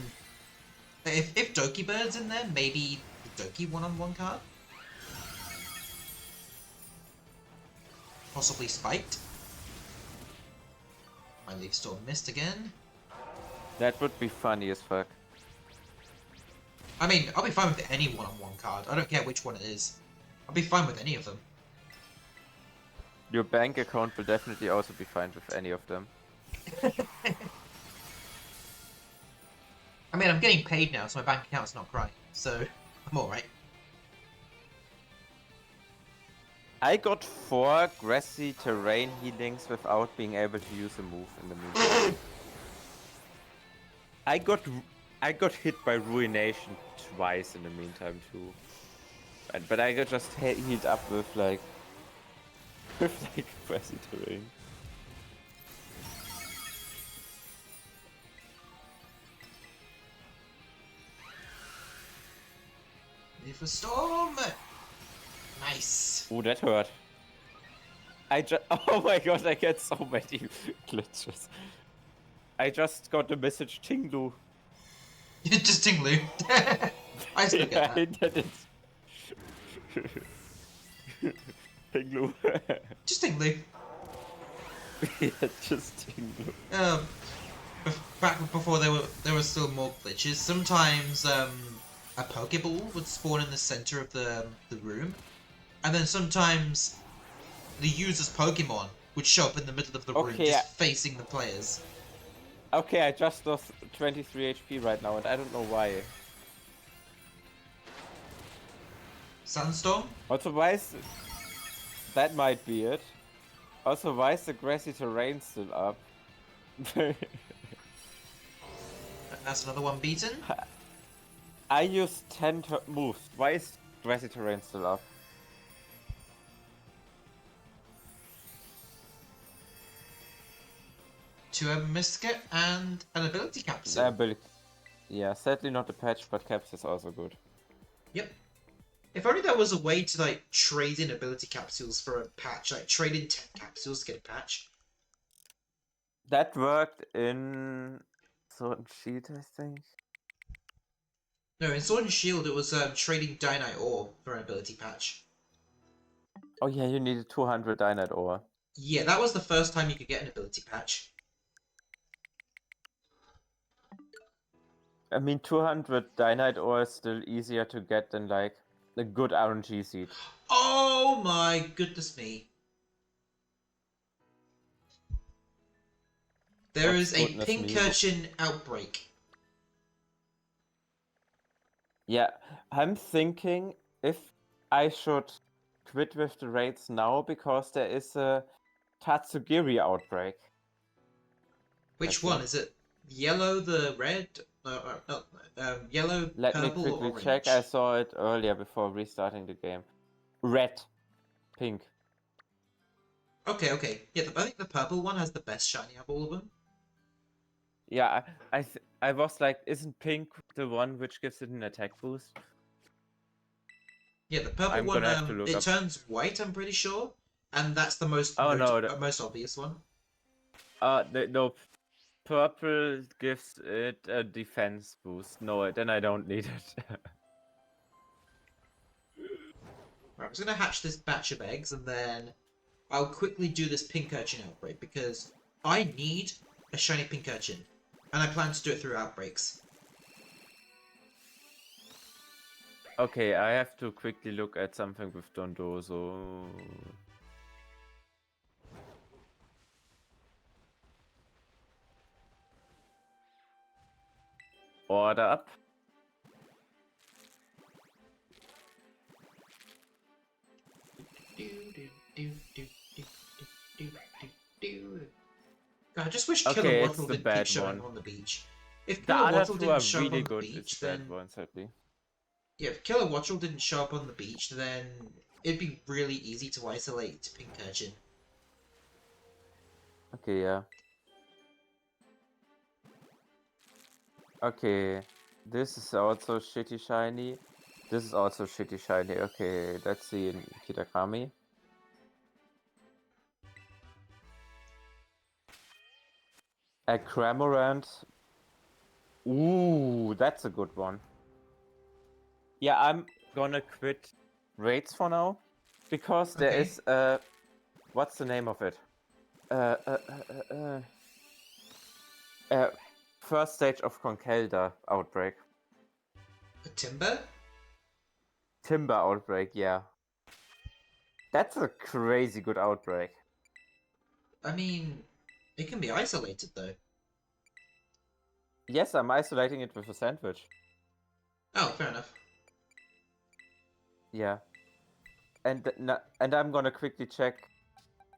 if Doki Bird's in there, maybe the Doki one-on-one card, possibly Spiked. My Leaf Storm missed again. That would be funny as fuck. I mean, I'll be fine with any one-on-one card. I don't care which one it is. I'll be fine with any of them. Your bank account will definitely also be fine with any of them. I mean, I'm getting paid now, so my bank account's not crying, so I'm alright. I got 4 grassy terrain healings without being able to use a move in the meantime. I got hit by Ruination twice in the meantime too. But I got just healed up with like grassy terrain. Leaf Storm! Nice! Oh, that hurt. Oh my god, I get so many glitches. I just got a message, Ting-Lu. Just Ting-Lu. I still get that. Ting-Lu. Just Ting-Lu. Yeah, just Ting-Lu. Back before there were still more glitches, sometimes a Pokeball would spawn in the center of the room, and then sometimes the user's Pokemon would show up in the middle of the room, just facing the players. Okay, I just lost 23 HP right now, and I don't know why. Sandstorm? Also, why is... That might be it. Also, why is the grassy terrain still up? That's another one beaten. I used 10 moves. Why is grassy terrain still up? To a Miska and an ability capsule. Yeah, sadly not a patch, but caps is also good. Yep. If only there was a way to like trade in ability capsules for a patch, like trade in 10 capsules to get a patch. That worked in Sword and Shield, I think. No, in Sword and Shield it was trading Dynite Ore for an ability patch. Oh yeah, you needed 200 Dynite Ore. Yeah, that was the first time you could get an ability patch. I mean, 200 Dynite Ore is still easier to get than like a good RNG seed. Oh my goodness me. There is a Pincurchin outbreak. Yeah, I'm thinking if I should quit with the raids now because there is a Tatsugiri outbreak. Which one? Is it yellow, the red? Yellow, Let me purple, or quickly orange? check. I saw it earlier before restarting the game. Red. Pink. Okay. Yeah, I think the purple one has the best shiny out of all of them. Yeah, I was like, isn't pink the one which gives it an attack boost? Yeah, the purple one, it turns white, I'm pretty sure. And that's the most, most obvious one. No. Purple gives it a defense boost. No, then I don't need it. Right, I'm just gonna hatch this batch of eggs and then I'll quickly do this Pincurchin outbreak because I need a shiny Pincurchin. And I plan to do it through outbreaks. Okay, I have to quickly look at something with Dondozo. Order up. I just wish Killer Okay, it's Waddle the didn't keep bad showing one. on the beach. If The Killer other Waddle two didn't are show up really on the good. It's beach, the bad then one, sadly. yeah, if Killer Waddle didn't show up on the beach, then it'd be really easy to isolate Pincurchin. Okay, yeah. Okay, this is also shitty shiny. This is also shitty shiny. Okay, let's see in Kitakami. A Cramorant. Ooh, that's a good one. Yeah, I'm gonna quit raids for now. Because there is what's the name of it? First stage of Conkelda outbreak. A Timber? Timber outbreak, yeah. That's a crazy good outbreak. I mean, it can be isolated though. Yes, I'm isolating it with a sandwich. Oh, fair enough. Yeah. And I'm gonna quickly check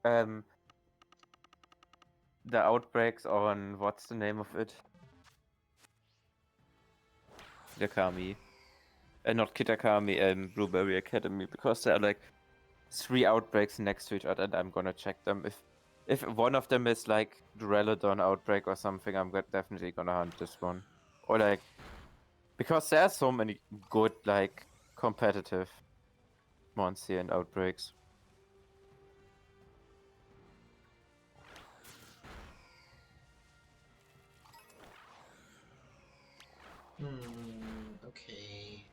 the outbreaks on what's the name of it? Kitakami. Not Kitakami, Blueberry Academy, because there are like 3 outbreaks next to each other, and I'm gonna check them. If one of them is like Duraludon outbreak or something, I'm definitely gonna hunt this one. Or like, because there are so many good like competitive monster and outbreaks. Okay.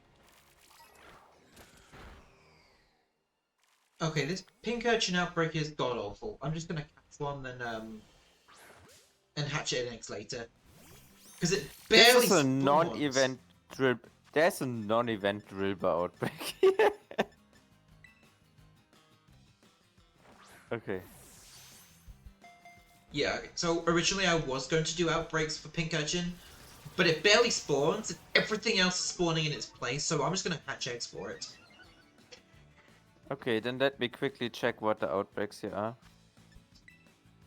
Okay, this Pincurchin outbreak is god awful. I'm just gonna catch one and hatch it eggs later. Because it barely This is a spawns. non-event drill. There's a non-event Drilber outbreak. Okay. Yeah, so originally I was going to do outbreaks for Pincurchin, but it barely spawns, and everything else is spawning in its place, so I'm just gonna hatch eggs for it. Okay, then let me quickly check what the outbreaks here are.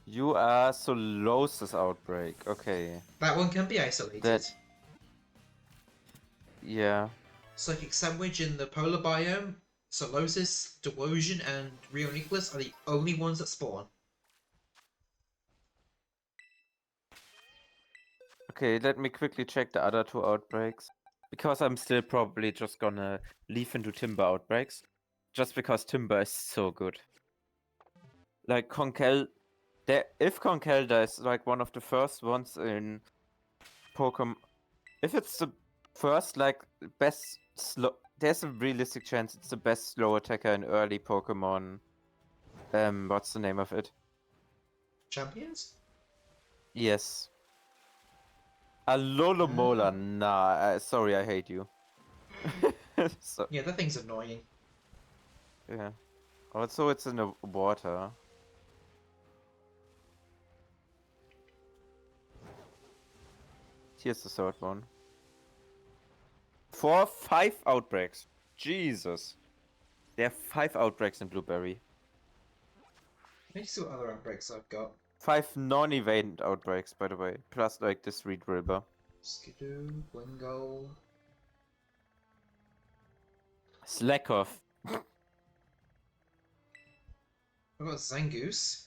You are Solosis outbreak. Okay. That one can be isolated. Yeah. Psychic Sandwich in the polar biome, Solosis, Dewosion, and Rio Nicholas are the only ones that spawn. Okay, let me quickly check the other 2 outbreaks. Because I'm still probably just gonna leave into Timber outbreaks. Just because Timber is so good. Like if Conkelda is like one of the first ones in Pokemon, if it's the first like best slow, there's a realistic chance it's the best slow attacker in early Pokemon. What's the name of it? Champions? Yes. Alola, nah. Sorry, I hate you. So, Yeah, that thing's annoying. yeah. Also, it's in the water. Here's the third one. 5 outbreaks. Jesus. There are 5 outbreaks in Blueberry. Let me see what other outbreaks I've got. 5 non-event outbreaks, by the way. Plus, like, this Reed River. Skidoo, Wingull. Slack off. I've got Zangoose.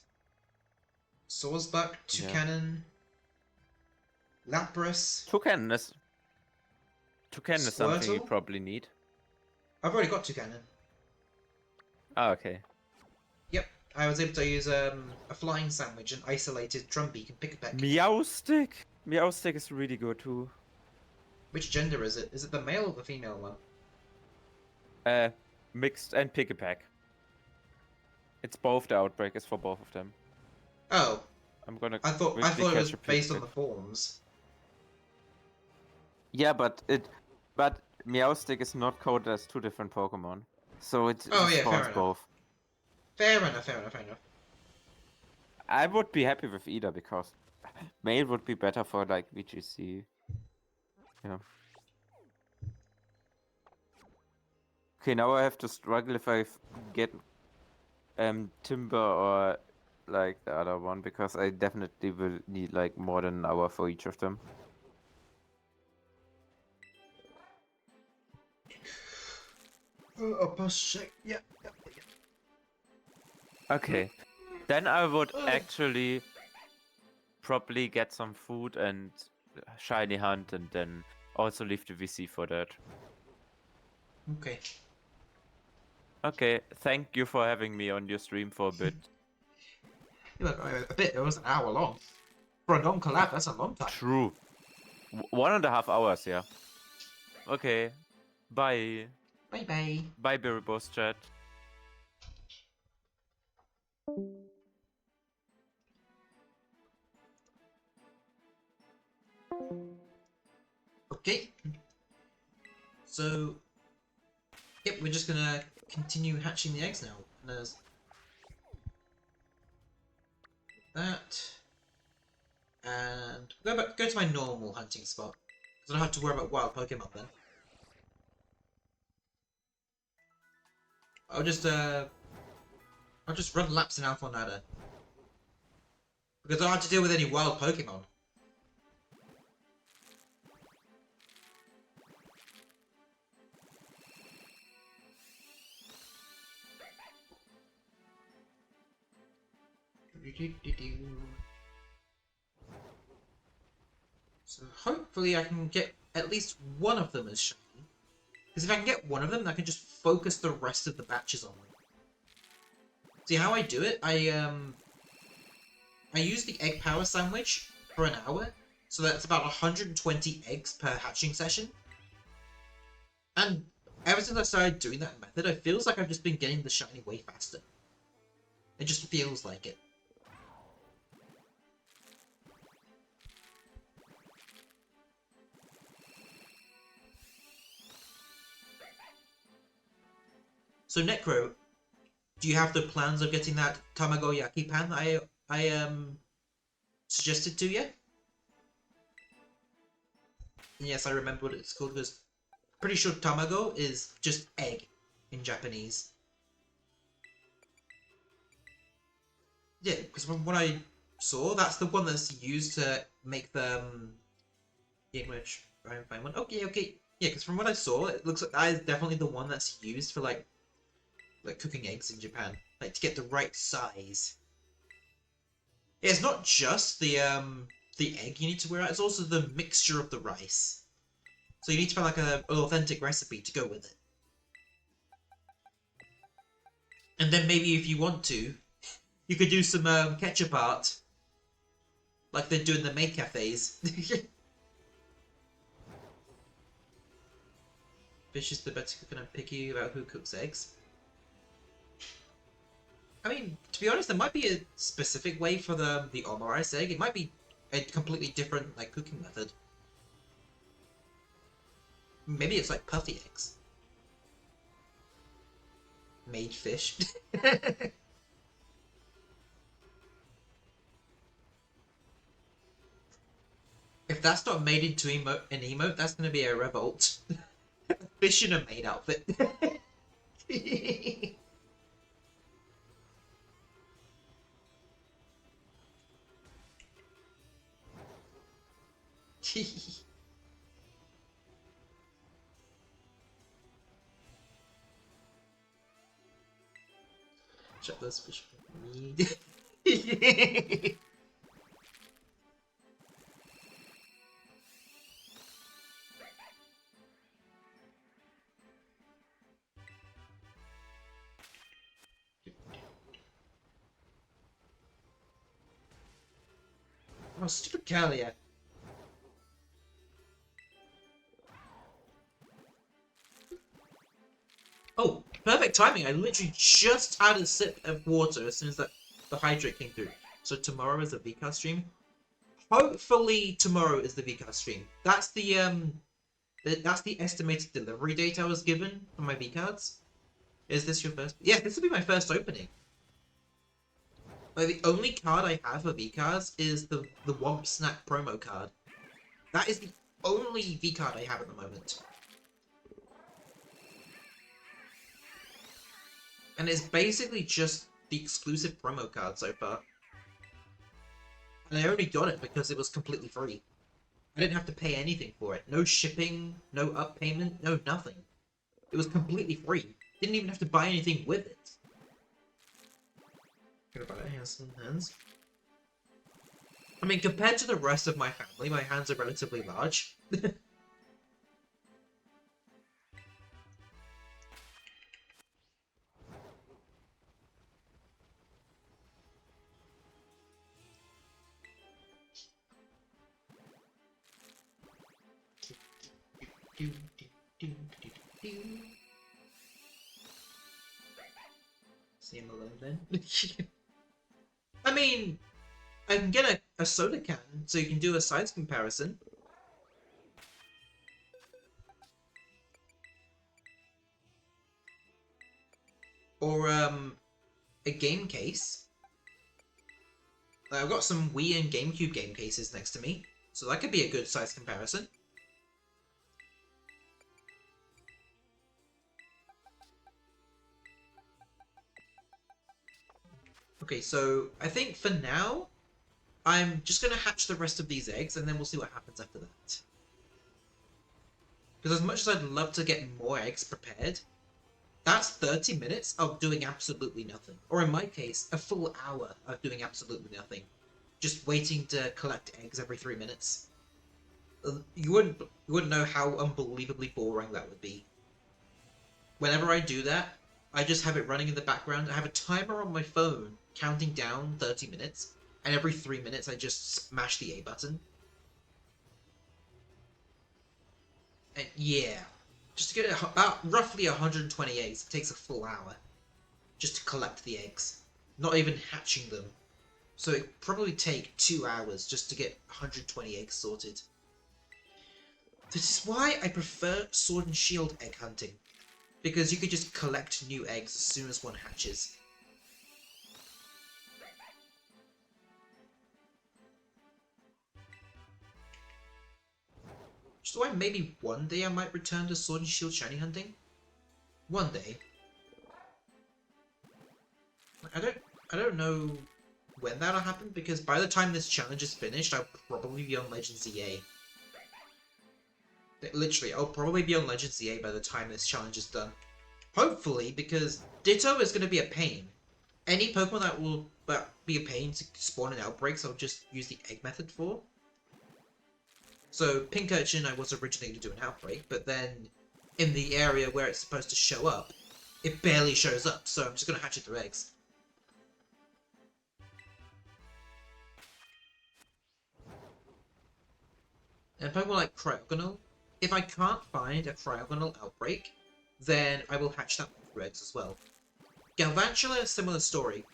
Swordsbuck, Toucanon. Lapras. Toucan is something you Squirtle? probably need. I've already got Toucanon. Ah, okay. Yep, I was able to use a flying sandwich and isolated Trumbeak and Pick-a-Peck. Meowstick! Meowstick is really good too. Which gender is it? Is it the male or the female one? Mixed and Pick-a-Peck. It's both the outbreak is for both of them. Oh. I'm gonna I thought it catch was a based on Pick-a-Peck. the forms. Yeah, but Meowstic is not coded as 2 different Pokemon. So it Oh yeah, spawns both. Fair enough, fair enough, fair enough. I would be happy with either because male would be better for like VGC. Yeah. Okay, now I have to struggle if I get Timber or like the other one because I definitely will need like more than an hour for each of them. I'll pause check. Yeah. Okay, then I would actually probably get some food and shiny hunt and then also leave the VC for that. Okay. Okay, thank you for having me on your stream for a bit. A bit, it was an hour long. For a non-collab, that's a long time. True. 1.5 hours, yeah. Okay, bye. Bye-bye. Bye, Biribos chat. Okay. So, yep, we're just gonna continue hatching the eggs now. And there's that. And go to my normal hunting spot. Because I don't have to worry about wild Pokemon then. I'll just run laps in Alphonada. Because I don't have to deal with any wild Pokemon. So hopefully I can get at least one of them as shiny. Because if I can get one of them, I can just focus the rest of the batches on them. See how I do it? I use the egg power sandwich for an hour. So that's about 120 eggs per hatching session. And ever since I started doing that method, it feels like I've just been getting the shiny way faster. It just feels like it. So Necro, do you have the plans of getting that Tamagoyaki pan that I suggested to you? And yes, I remember what it's called because pretty sure tamago is just egg in Japanese. Yeah, because from what I saw, that's the one that's used to make the English find one. Okay. Yeah, because from what I saw, it looks like that is definitely the one that's used for like cooking eggs in Japan, like to get the right size. Yeah, it's not just the egg you need to wear out; it's also the mixture of the rice. So you need to find like an authentic recipe to go with it. And then maybe if you want to, you could do some ketchup art, like they do in the maid cafes. Fish is the better cook and I'm picky about who cooks eggs. I mean, to be honest, there might be a specific way for the omurice egg. It might be a completely different like cooking method. Maybe it's like puffy eggs. Made fish. If that's not made into an emote, that's gonna be a revolt. Fish in a maid outfit. Shut those fish for me. Oh, stupid Kalia. Oh, perfect timing. I literally just had a sip of water as soon as the hydrate came through. So tomorrow is the VCast stream. Hopefully tomorrow is the VCast stream. That's the That's the estimated delivery date I was given for my V-cards. Is this your first? Yeah, this will be my first opening. Like, the only card I have for V-cards is the Womp Snack promo card. That is the only V-card I have at the moment. And it's basically just the exclusive promo card so far. And I only got it because it was completely free. I didn't have to pay anything for it. No shipping, no up payment, no nothing. It was completely free. Didn't even have to buy anything with it. Gonna buy it hands. I mean, compared to the rest of my family, my hands are relatively large. See him alone then. I mean, I can get a soda can so you can do a size comparison. Or a game case. I've got some Wii and GameCube game cases next to me, so that could be a good size comparison. Okay, so I think for now, I'm just going to hatch the rest of these eggs, and then we'll see what happens after that. Because as much as I'd love to get more eggs prepared, that's 30 minutes of doing absolutely nothing. Or in my case, a full hour of doing absolutely nothing. Just waiting to collect eggs every 3 minutes. You wouldn't know how unbelievably boring that would be. Whenever I do that, I just have it running in the background. I have a timer on my phone counting down 30 minutes, and every 3 minutes I just smash the A button. And yeah, just to get about roughly 120 eggs, it takes a full hour just to collect the eggs. Not even hatching them. So it'd probably take 2 hours just to get 120 eggs sorted. This is why I prefer Sword and Shield egg hunting. Because you could just collect new eggs as soon as one hatches. Which is why maybe one day I might return to Sword and Shield shiny hunting. One day. I don't know when that'll happen, because by the time this challenge is finished, I'll probably be on Legends EA. Literally, I'll probably be on Legends EA by the time this challenge is done. Hopefully, because Ditto is going to be a pain. Any Pokemon that will be a pain to spawn in outbreaks, I'll just use the egg method for. So, Pincurchin I was originally going to do an outbreak, but then in the area where it's supposed to show up, it barely shows up, so I'm just going to hatch it through eggs. And Pokemon like Cryogonal, if I can't find a Cryogonal outbreak, then I will hatch that through eggs as well. Galvantula, similar story.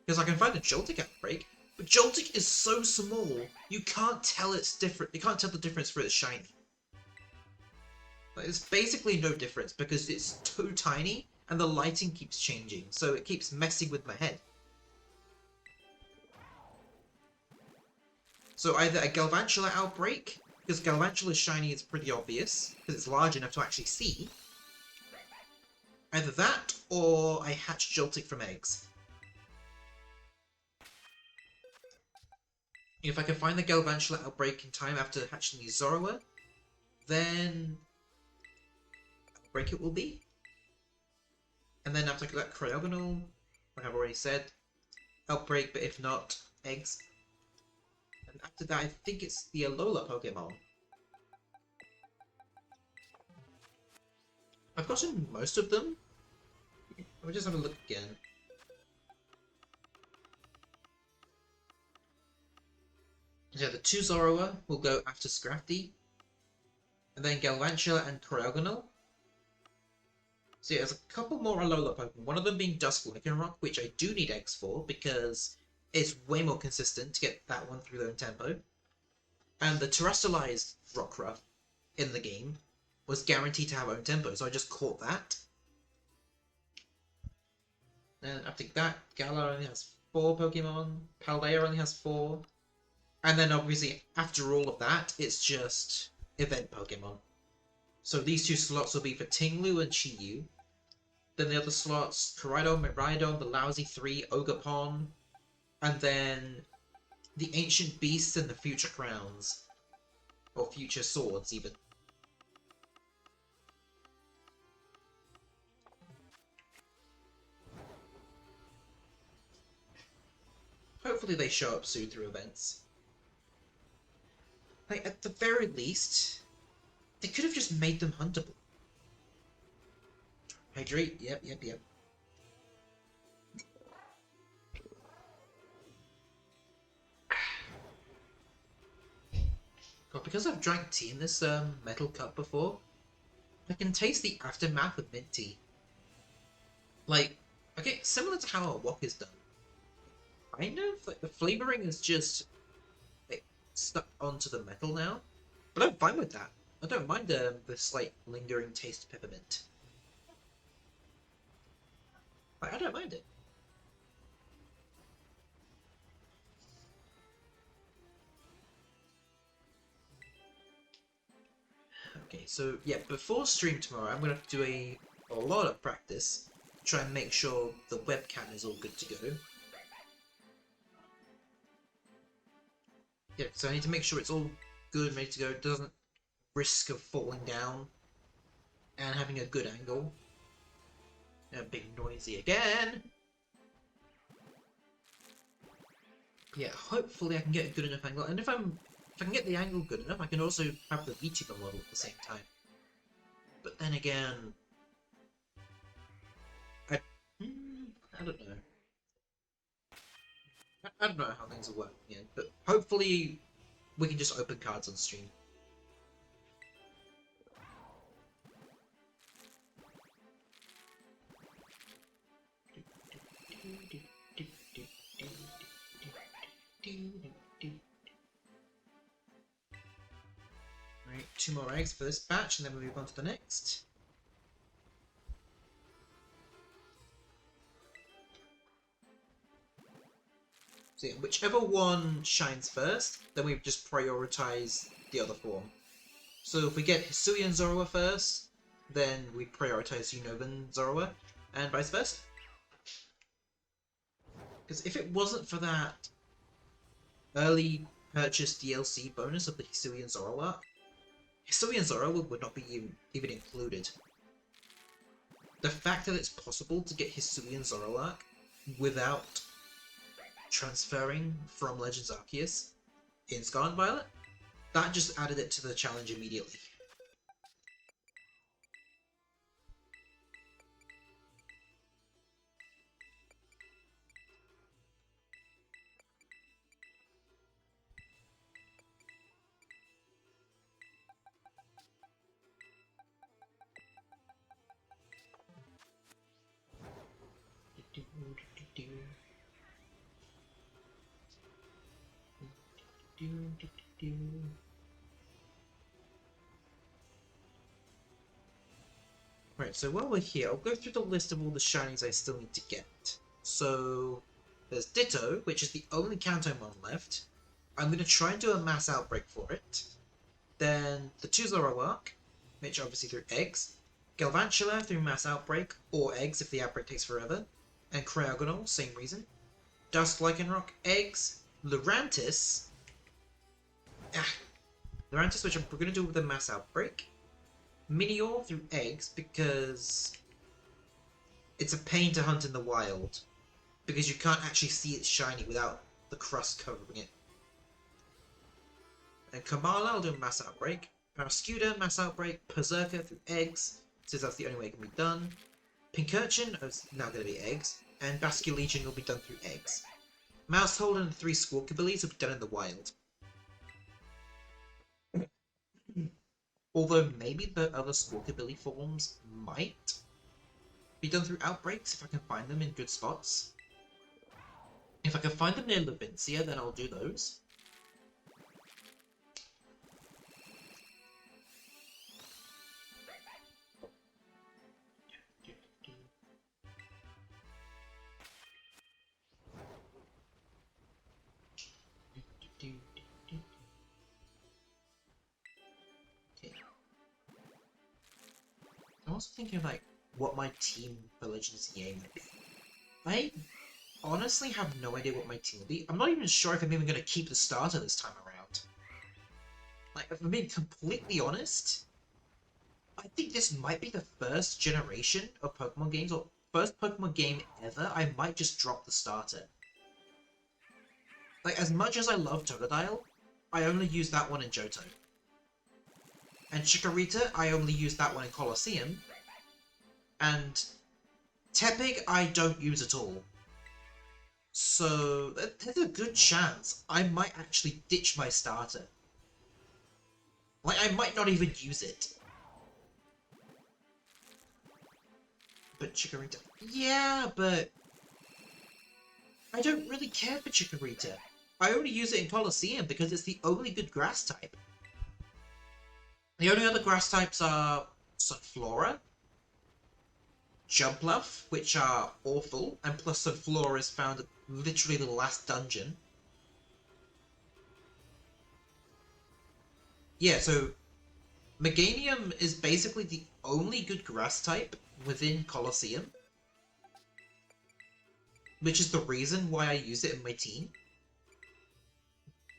Because I can find a Joltik outbreak, but Joltik is so small, you can't tell it's different. You can't tell the difference for its shiny. Like, there's basically no difference because it's too tiny and the lighting keeps changing, so it keeps messing with my head. So either a Galvantula outbreak, because Galvantula's shiny is pretty obvious, because it's large enough to actually see. Either that, or I hatch Joltik from eggs. If I can find the Galvantula outbreak in time after hatching the Zorua, then outbreak it will be. And then after that Cryogonal, like I've already said, outbreak, but if not, eggs. And after that, I think it's the Alola Pokemon. I've gotten most of them. Let me just have a look again. Yeah, the two Zorua will go after Scrafty. And then Galvantula and Cryogonal. So yeah, there's a couple more Alola Pokemon. One of them being Dusk Lycanroc, which I do need eggs for, because it's way more consistent to get that one through their own tempo. And the Terrestrialized Rockruff in the game was guaranteed to have own tempo, so I just caught that. And after that, Galar only has 4 Pokemon, Paldea only has 4, and then obviously after all of that, it's just event Pokemon. So these 2 slots will be for Ting-Lu and Chi-Yu. Then the other slots, Koraidon, Miraidon, the Lousy 3, Ogerpon, and then the Ancient Beasts and the Future Crowns. Or Future Swords, even. Hopefully they show up soon through events. Like, at the very least, they could have just made them huntable. Hydrate, yep. God, because I've drank tea in this metal cup before, I can taste the aftermath of mint tea. Like, okay, similar to how a wok is done. Kind of, like the flavoring is just like, stuck onto the metal now. But I'm fine with that. I don't mind the slight lingering taste of peppermint. Like, I don't mind it. Okay, so yeah, before stream tomorrow, I'm gonna do a lot of practice. Try and make sure the webcam is all good to go. Yeah, so I need to make sure it's all good, ready to go. It doesn't risk of falling down and having a good angle. A big noisy again. Yeah, hopefully I can get a good enough angle, and if I can get the angle good enough, I can also have the VTuber model at the same time. But then again, I don't know. I don't know how things will work yet, but hopefully we can just open cards on stream. Right, 2 more eggs for this batch, and then we'll move on to the next. So yeah, whichever one shines first, then we just prioritize the other form. So if we get Hisuian Zorua first, then we prioritize Unovan Zorua, and vice versa. Because if it wasn't for that early purchase DLC bonus of the Hisuian Zorua, Hisuian Zorua would not be even included. The fact that it's possible to get Hisuian Zorua without transferring from Legends Arceus in Scarlet and Violet, that just added it to the challenge immediately. Right, so while we're here, I'll go through the list of all the shinies I still need to get. So, there's Ditto, which is the only Kantomon left. I'm going to try and do a mass outbreak for it. Then the 2 Zoroark, which obviously through eggs. Galvantula through mass outbreak, or eggs if the outbreak takes forever. And Cryogonal, same reason. Dust Lycanroc, eggs. Lurantis, which we're going to do with a mass outbreak. Minior through eggs, because it's a pain to hunt in the wild. Because you can't actually see it shiny without the crust covering it. And Kamala, I'll do a mass outbreak. Parascuda, mass outbreak. Berserker through eggs, since that's the only way it can be done. Pincurchin is now going to be eggs. And Basculegion will be done through eggs. Mousehold and the 3 Squawkabillies will be done in the wild. Although maybe the other Squawkabilly forms might be done through outbreaks if I can find them in good spots. If I can find them near Levincia, then I'll do those. Okay. I'm also thinking of like what my team for Legends EA might be. I honestly have no idea what my team will be. I'm not even sure if I'm even going to keep the starter this time around. Like, if I'm being completely honest, I think this might be the first generation of Pokemon games, or first Pokemon game ever, I might just drop the starter. Like, as much as I love Totodile, I only use that one in Johto. And Chikorita, I only use that one in Colosseum. And Tepig, I don't use at all. So, there's a good chance I might actually ditch my starter. Like, I might not even use it. But Chikorita... Yeah, but... I don't really care for Chikorita. I only use it in Colosseum because it's the only good grass type. The only other grass types are Sunflora, Jumpluff, which are awful, and plus Sunflora is found at literally the last dungeon. Yeah, so Meganium is basically the only good grass type within Colosseum, which is the reason why I use it in my team.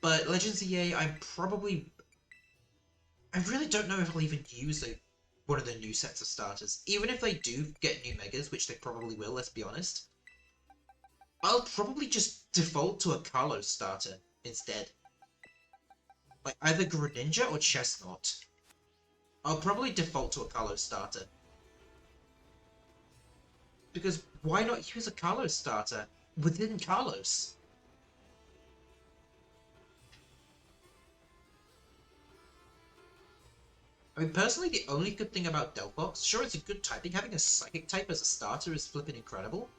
But Legends EA, I really don't know if I'll even use one of the new sets of starters. Even if they do get new Megas, which they probably will, let's be honest, I'll probably just default to a Kalos starter instead. Like, either Greninja or Chestnut. I'll probably default to a Kalos starter. Because why not use a Kalos starter within Kalos? I mean, personally, the only good thing about Delphox, sure, it's a good typing, having a Psychic type as a starter is flipping incredible,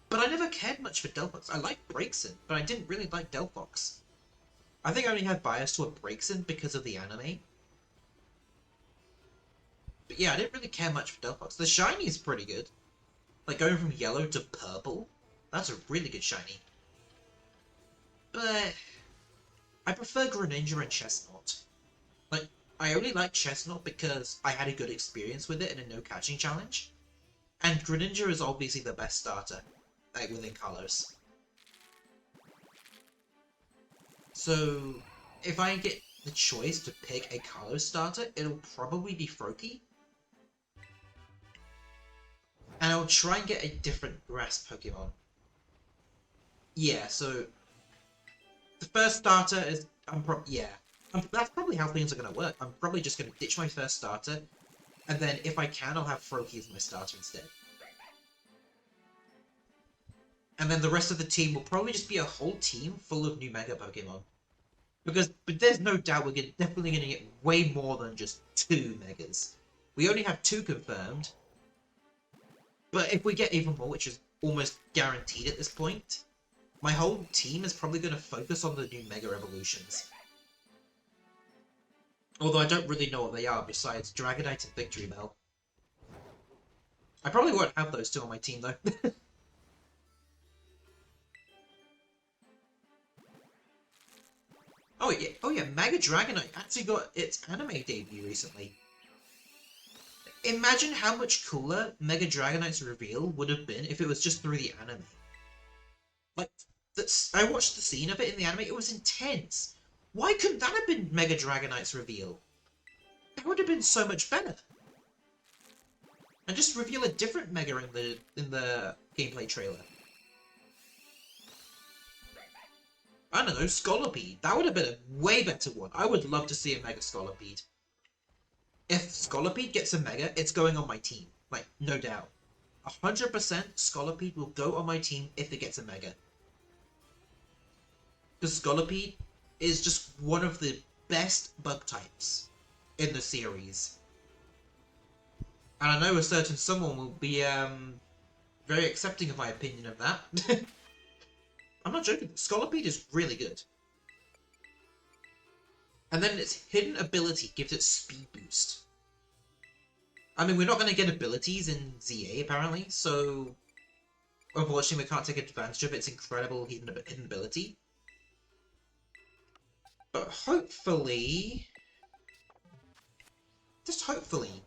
but I never cared much for Delphox. I liked Braixen, but I didn't really like Delphox. I think I only had bias toward Braixen because of the anime. But yeah, I didn't really care much for Delphox. The shiny is pretty good. Like, going from yellow to purple, that's a really good shiny. But I prefer Greninja and Chestnut. Like, I only like Chestnut because I had a good experience with it in a no-catching challenge. And Greninja is obviously the best starter, like, within Kalos. So, if I get the choice to pick a Kalos starter, it'll probably be Froakie. And I'll try and get a different grass Pokemon. Yeah, so... the first starter is... that's probably how things are going to work. I'm probably just going to ditch my first starter, and then if I can, I'll have Froakie as my starter instead. And then the rest of the team will probably just be a whole team full of new Mega Pokemon. But there's no doubt we're definitely going to get way more than just 2 Megas. We only have 2 confirmed. But if we get even more, which is almost guaranteed at this point, my whole team is probably going to focus on the new Mega Evolutions. Although I don't really know what they are besides Dragonite and Victory Bell. I probably won't have those 2 on my team though. Oh yeah, Mega Dragonite actually got its anime debut recently. Imagine how much cooler Mega Dragonite's reveal would have been if it was just through the anime. Like, I watched the scene of it in the anime, it was intense. Why couldn't that have been Mega Dragonite's reveal? That would have been so much better. And just reveal a different Mega in the gameplay trailer. I don't know, Scolipede. That would have been a way better one. I would love to see a Mega Scolipede. If Scolipede gets a Mega, it's going on my team. Like, no doubt. 100% Scolipede will go on my team if it gets a Mega. Because Scolipede is just one of the best bug types in the series. And I know a certain someone will be very accepting of my opinion of that. I'm not joking, Scolipede is really good. And then its hidden ability gives it speed boost. I mean, we're not going to get abilities in ZA, apparently, so... unfortunately, we can't take advantage of its incredible hidden ability. But hopefully... Just hopefully...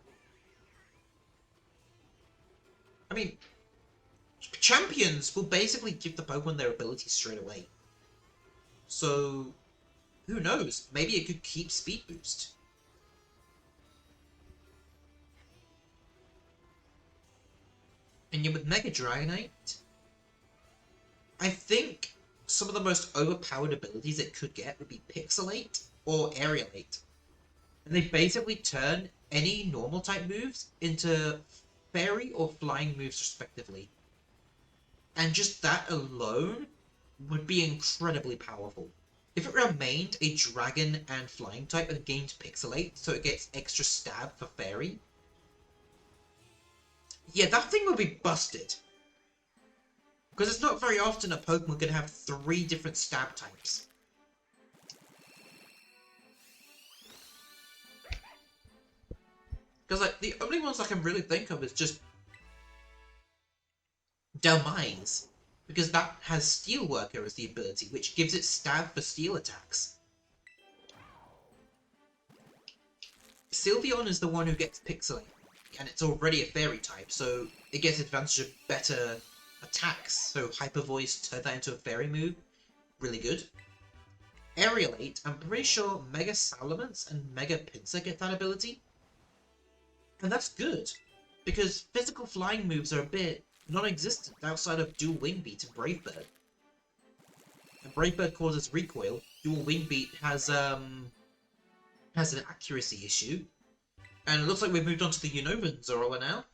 I mean... Champions will basically give the Pokemon their abilities straight away. So... Who knows? Maybe it could keep Speed Boost. And yet with Mega Dragonite... I think some of the most overpowered abilities it could get would be Pixelate or Aerialate. And they basically turn any normal type moves into fairy or flying moves respectively. And just that alone would be incredibly powerful. If it remained a dragon and flying type and gained Pixelate, so it gets extra stab for fairy, yeah, that thing would be busted. Because it's not very often a Pokemon can have 3 different stab types. Because, like, the only ones I can really think of is just Delmise. Because that has Steelworker as the ability, which gives it stab for steel attacks. Sylveon is the one who gets Pixelate, and it's already a fairy type, so it gets advantage of better attacks. So Hyper Voice, turn that into a fairy move, really good. Aerialate, I'm pretty sure Mega Salamence and Mega Pinsir get that ability. And that's good, because physical flying moves are a bit non-existent outside of Dual Wing Beat and Brave Bird. And Brave Bird causes recoil, Dual Wing Beat has an accuracy issue. And it looks like we've moved on to the Unova Zorua now.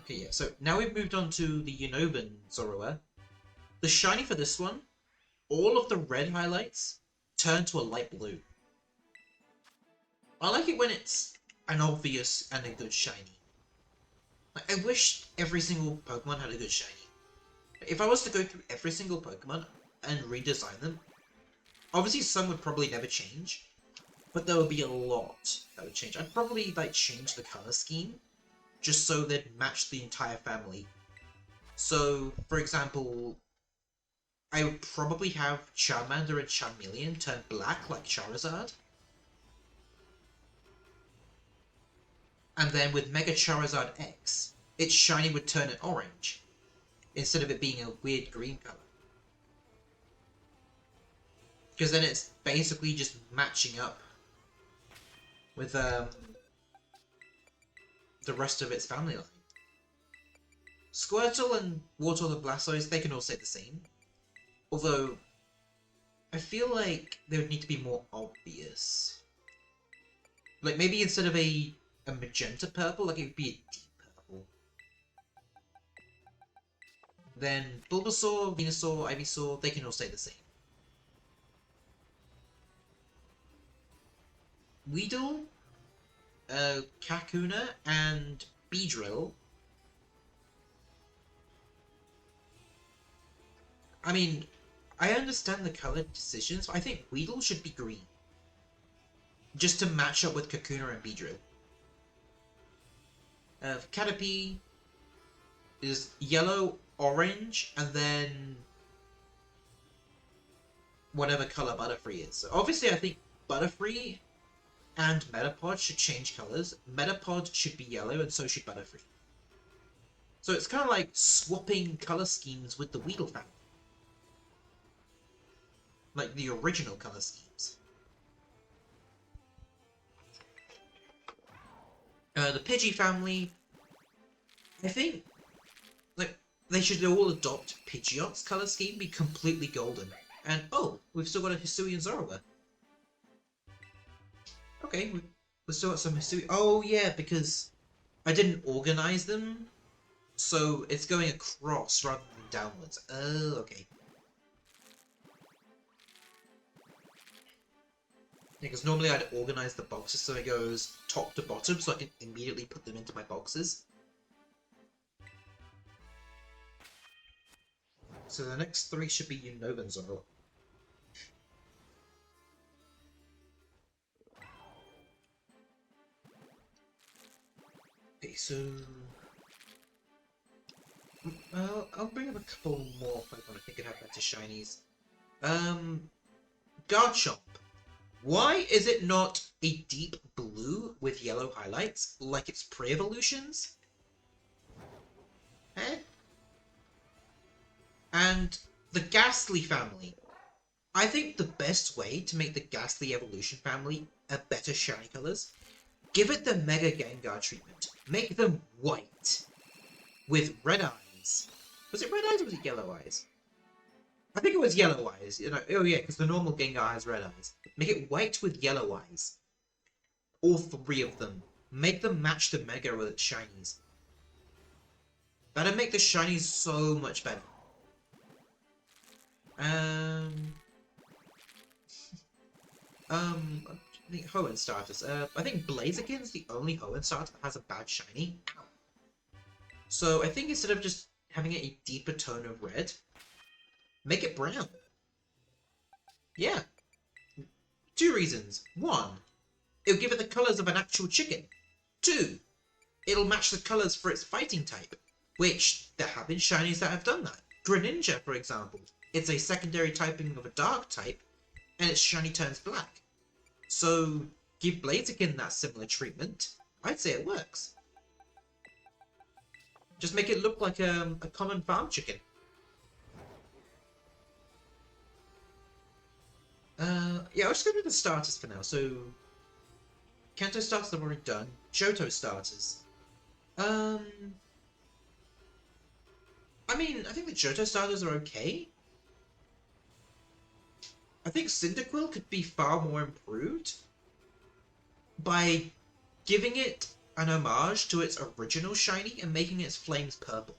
Okay, yeah, so now we've moved on to the Unova Zorua. The shiny for this one, all of the red highlights turn to a light blue. I like it when it's an obvious and a good shiny. Like, I wish every single Pokemon had a good shiny. If I was to go through every single Pokemon and redesign them, obviously some would probably never change, but there would be a lot that would change. I'd probably like change the color scheme just so they'd match the entire family. So, for example, I would probably have Charmander and Charmeleon turn black like Charizard. And then with Mega Charizard X, its shiny would turn it orange, instead of it being a weird green color. Because then it's basically just matching up with the rest of its family line. Squirtle and Wartortle and Blastoise, they can all say the same. Although, I feel like they would need to be more obvious. Like, maybe instead of a magenta purple, like it would be a deep purple. Then Bulbasaur, Venusaur, Ivysaur, they can all say the same. Weedle, Kakuna, and Beedrill. I mean, I understand the colour decisions, but I think Weedle should be green. Just to match up with Kakuna and Beedrill. Caterpie is yellow, orange, and then whatever colour Butterfree is. So obviously I think Butterfree and Metapod should change colours. Metapod should be yellow, and so should Butterfree. So it's kind of like swapping colour schemes with the Weedle family. Like the original colour schemes. The Pidgey family, I think, like, they should all adopt Pidgeot's colour scheme, be completely golden. And, oh, we've still got a Hisuian Zorua. Okay, we've still got some Hisui. Oh, yeah, because I didn't organise them, so it's going across rather than downwards. Oh, okay. Because normally I'd organise the boxes so it goes top to bottom, so I can immediately put them into my boxes. So the next 3 should be Unova Zorua. so... I'll bring up a couple more Pokemon I think could have better shinies. Garchomp. Why is it not a deep blue with yellow highlights, like its pre-evolutions? Eh? And the Ghastly family. I think the best way to make the Ghastly evolution family a better shiny colours, give it the Mega Gengar treatment. Make them white. With red eyes. Was it red eyes or was it yellow eyes? I think it was yellow eyes. You know, oh yeah, because the normal Gengar has red eyes. Make it white with yellow eyes. All three of them. Make them match the Mega with its shinies. That'd make the shinies so much better. I think Hoenn starters. I think Blaziken's the only Hoenn starter that has a bad shiny. So I think instead of just having it a deeper tone of red, make it brown. Yeah. 2 reasons. 1, it'll give it the colours of an actual chicken. 2, it'll match the colours for its fighting type, which there have been shinies that have done that. Greninja, for example. It's a secondary typing of a dark type, and its shiny turns black. So, give Blaziken that similar treatment. I'd say it works. Just make it look like a common farm chicken. Yeah, I'll just go with the starters for now. So, Kanto starters I've already done. Johto starters. I mean, I think the Johto starters are okay. I think Cyndaquil could be far more improved by giving it an homage to its original shiny and making its flames purple.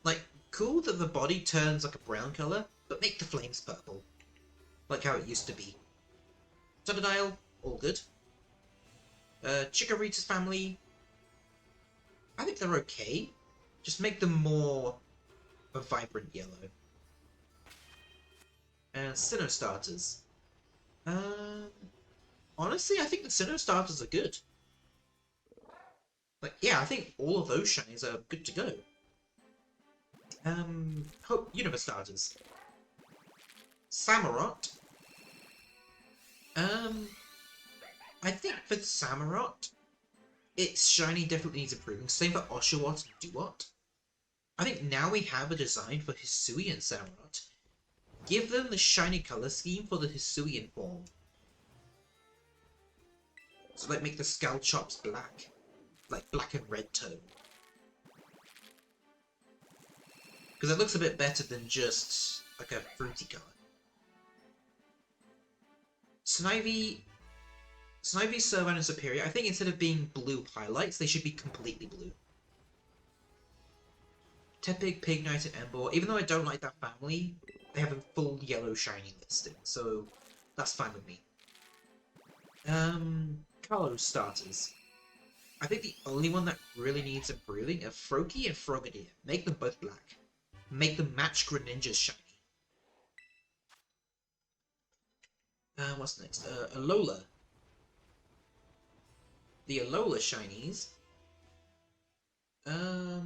Like, cool that the body turns like a brown colour, but make the flames purple. Like how it used to be. Totodile, all good. Chikorita's family, I think they're okay. Just make them more a vibrant yellow. And Sinnoh starters. Honestly, I think the Sinnoh starters are good. Like, yeah, I think all of those shinies are good to go. Universe starters. Samurott. I think for Samurott, its shiny definitely needs improving. Same for Oshawott and Duott. I think now we have a design for Hisui and Samurott. Give them the shiny color scheme for the Hisuian form. So like make the Scalchops black. Like black and red tone. Because it looks a bit better than just like a fruity color. Snivy, Servine, and Superior, I think instead of being blue highlights, they should be completely blue. Tepig, Pignite, and Emboar, even though I don't like that family, they have a full yellow shiny listing, so that's fine with me. Kalos starters. I think the only one that really needs improving are Froakie and Frogadier. Make them both black. Make them match Greninja's shiny. What's next? Alola. The Alola shinies. I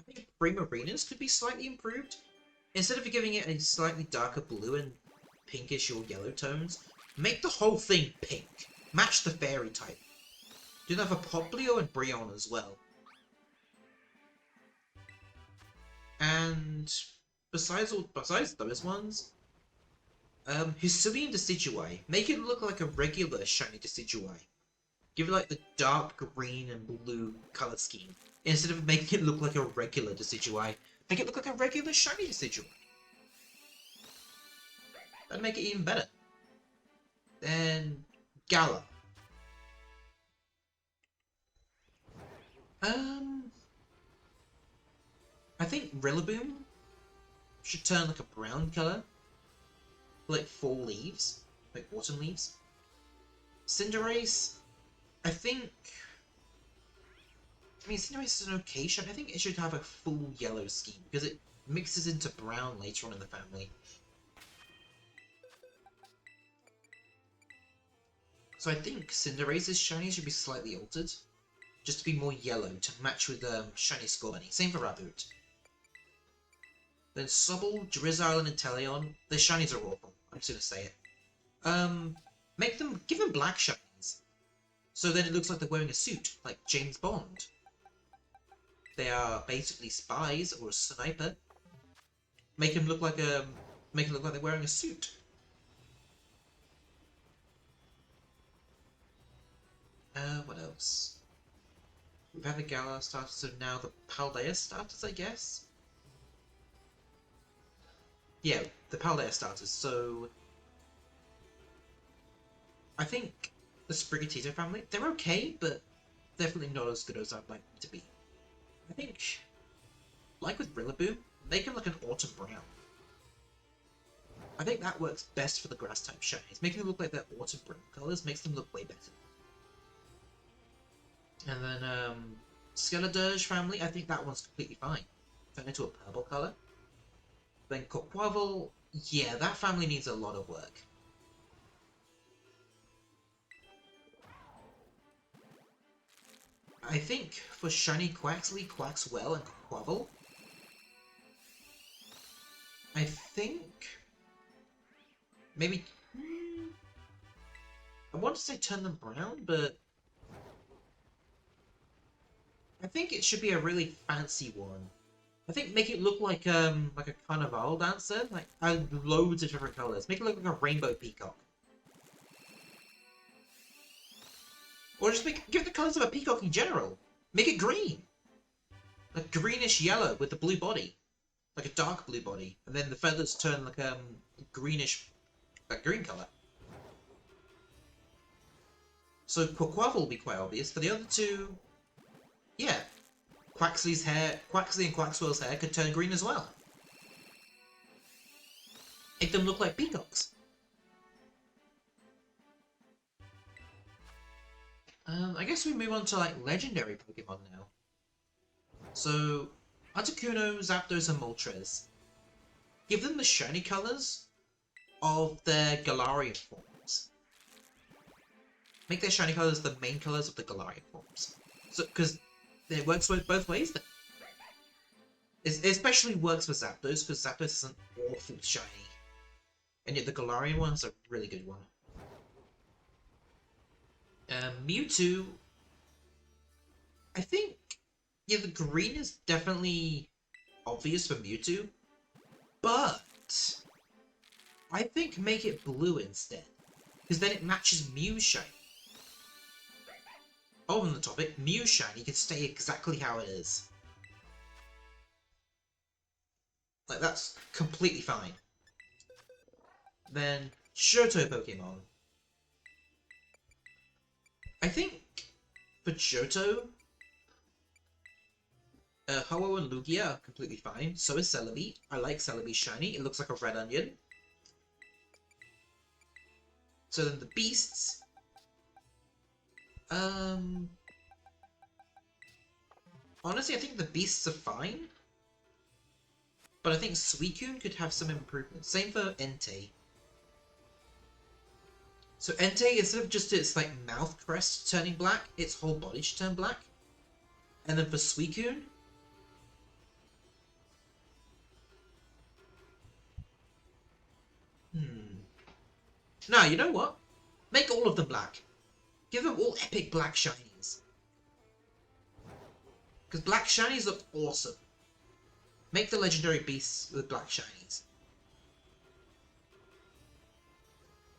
think Primarinas could be slightly improved. Instead of giving it a slightly darker blue and pinkish or yellow tones, make the whole thing pink. Match the fairy type. Do that for Poplio and Brionne as well. And besides those ones, Hisuian Decidueye. Make it look like a regular shiny Decidueye. Give it like the dark green and blue color scheme. Instead of making it look like a regular Decidueye, make it look like a regular shiny Decidueye. That'd make it even better. Then Gala. I think Rillaboom should turn like a brown color. Like fall leaves. Like autumn leaves. Cinderace, I think... I mean, Cinderace is an okay shot. I think it should have a full yellow scheme, because it mixes into brown later on in the family. So I think Cinderace's shiny should be slightly altered. just to be more yellow to match with shiny Scorbunny. Same for Raboot. Then Sobble, Drizzile, and Inteleon. Their shinies are awful. I'm just gonna say it. Give them black shinies. So then it looks like they're wearing a suit, like James Bond. They are basically spies or a sniper. Make them look like they're wearing a suit. What else? We've had the Galar starters, so now the Paldea starters, I guess? Yeah, the Paldea starters, so... I think the Sprigatito family, they're okay, but definitely not as good as I'd like them to be. I think, like with Rillaboom, make them like an autumn brown. I think that works best for the grass-type shinies. Making them look like their autumn brown colours makes them look way better. And then, Skeledirge family, I think that one's completely fine. Turn into a purple colour. Then Quaquaval, yeah, that family needs a lot of work. I think for shiny Quaxly, Quaxwell, and Quaquaval, I think maybe I want to say turn them brown, but I think it should be a really fancy one. I think make it look like a carnival dancer, like loads of different colors. Make it look like a rainbow peacock. Or just give it the colours of a peacock in general. Make it green. Like greenish yellow with the blue body. Like a dark blue body. And then the feathers turn like greenish, like green colour. So Quaquaval will be quite obvious. For the other two, yeah. Quaxly and Quaxwell's hair could turn green as well. Make them look like peacocks. I guess we move on to like legendary Pokemon now. So, Articuno, Zapdos, and Moltres. Give them the shiny colors of their Galarian forms. Make their shiny colors the main colors of the Galarian forms. So, because it works both ways then. It especially works for Zapdos, because Zapdos is an awful shiny. And yet the Galarian one is a really good one. Mewtwo, I think, yeah, the green is definitely obvious for Mewtwo, but I think make it blue instead, because then it matches Mew's shiny. On the topic, Mew's shiny can stay exactly how it is. Like, that's completely fine. Then, Johto Pokemon. I think for Johto, Ho-Oh and Lugia are completely fine. So is Celebi. I like Celebi's shiny. It looks like a red onion. So then the beasts. Honestly, I think the beasts are fine. But I think Suicune could have some improvements. Same for Entei. So Entei, instead of just its like mouth crest turning black, its whole body should turn black. And then for Suicune, no, you know what? Make all of them black. Give them all epic black shinies. Because black shinies look awesome. Make the legendary beasts with black shinies.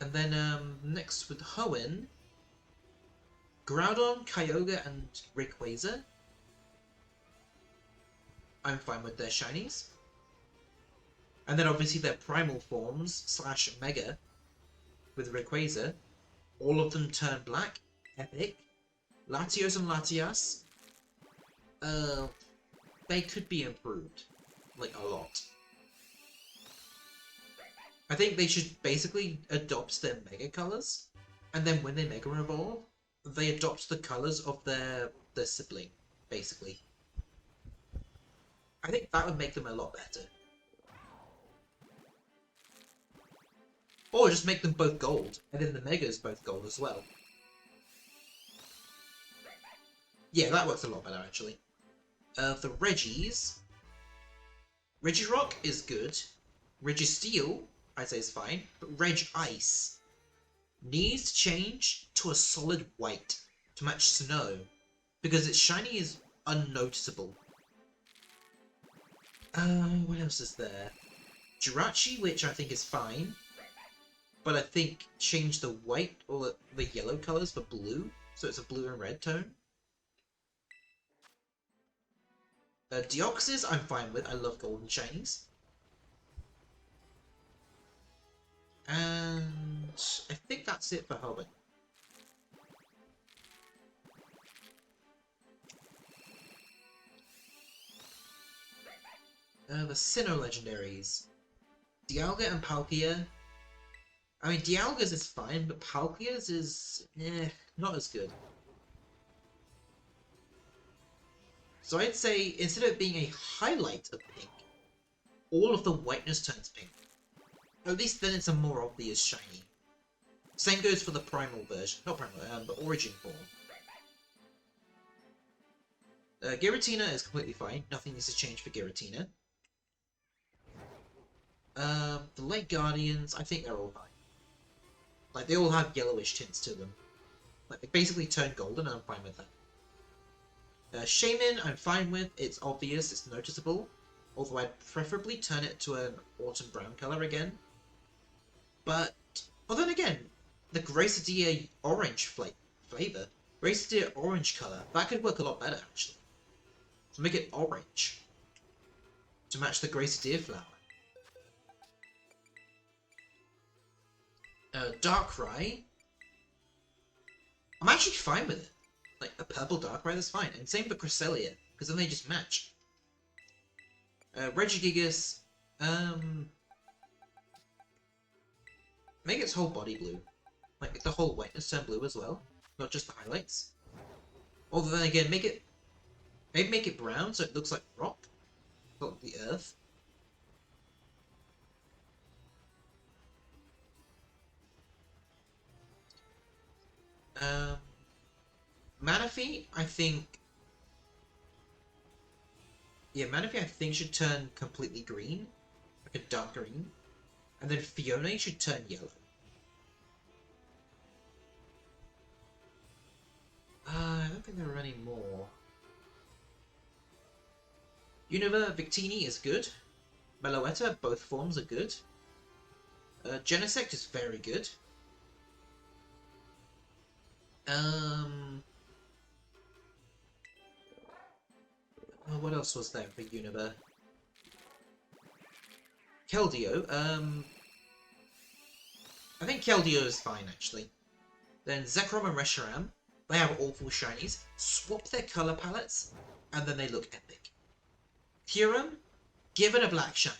And then next with Hoenn, Groudon, Kyogre, and Rayquaza. I'm fine with their shinies. And then obviously their primal forms / Mega with Rayquaza. All of them turn black. Epic. Latios and Latias. They could be improved. Like, a lot. I think they should basically adopt their Mega colors. And then when they Mega Evolve, they adopt the colors of their sibling, basically. I think that would make them a lot better. Or just make them both gold, and then the Megas both gold as well. Yeah, that works a lot better, actually. The Regis... Regirock is good. Registeel, I'd say is fine. But Regice needs to change to a solid white to match snow, because its shiny is unnoticeable. What else is there? Jirachi, which I think is fine, but I think change the white or the yellow colors for blue, so it's a blue and red tone. Deoxys, I'm fine with. I love golden shinies. And I think that's it for Hoenn. The Sinnoh legendaries. Dialga and Palkia. I mean, Dialga's is fine, but Palkia's is not as good. So I'd say, instead of it being a highlight of pink, all of the whiteness turns pink. At least then it's a more obvious shiny. Same goes for the primal version. Not primal, the origin form. Giratina is completely fine. Nothing needs to change for Giratina. The Lake Guardians, I think they're all fine. Like, they all have yellowish tints to them. Like, they basically turn golden, and I'm fine with that. Shaman, I'm fine with. It's obvious, it's noticeable. Although I'd preferably turn it to an autumn brown colour again. But, well then again, the Gracidia orange flavour, Gracidia orange colour, that could work a lot better, actually. So make it orange. To match the Gracidia flower. Darkrai, I'm actually fine with it. Like, a purple Darkrai, that's fine. And same for Cresselia, because then they just match. Regigigas, make its whole body blue. Like, the whole whiteness turn blue as well, not just the highlights. Although then again, maybe make it brown so it looks like rock, like the earth. Manaphy, I think... Yeah, Manaphy I think should turn completely green. Like a dark green. And then Fiona should turn yellow. I don't think there are any more. Unova Victini is good. Meloetta, both forms are good. Genesect is very good. What else was there for Unova? Keldeo, I think Keldeo is fine, actually. Then Zekrom and Reshiram, they have awful shinies. Swap their colour palettes, and then they look epic. Kyurem, give it a black shiny.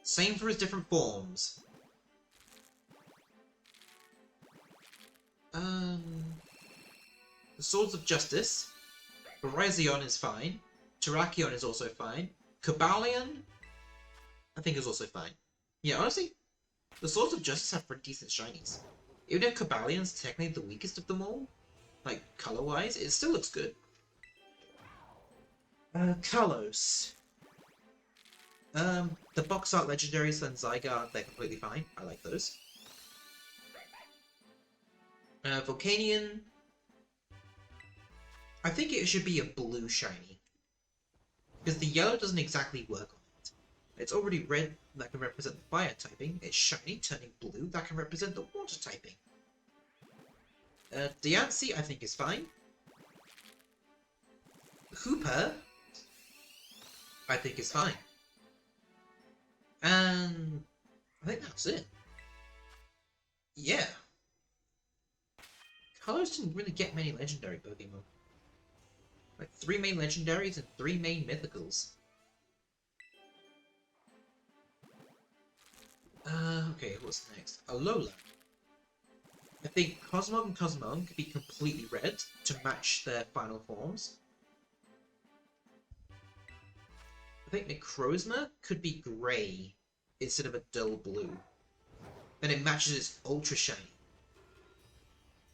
Same for his different forms. The Swords of Justice. Virizion is fine. Terrakion is also fine. Cobalion, I think is also fine. Yeah, honestly, the Swords of Justice have pretty decent shinies. Even if Cobalion's technically the weakest of them all, like, color-wise, it still looks good. Kalos. The box art legendaries and Zygarde, they're completely fine. I like those. Volcanion. I think it should be a blue shiny. Because the yellow doesn't exactly work on it. It's already red, that can represent the fire typing. It's shiny, turning blue, that can represent the water typing. Diancie, I think is fine. Hooper, I think is fine. And I think that's it. Yeah. Kalos didn't really get many legendary Pokemon. Like 3 main legendaries and 3 main mythicals. Okay, what's next? Alola. I think Cosmog and Cosmog could be completely red to match their final forms. I think Necrozma could be grey instead of a dull blue. Then it matches its ultra shiny.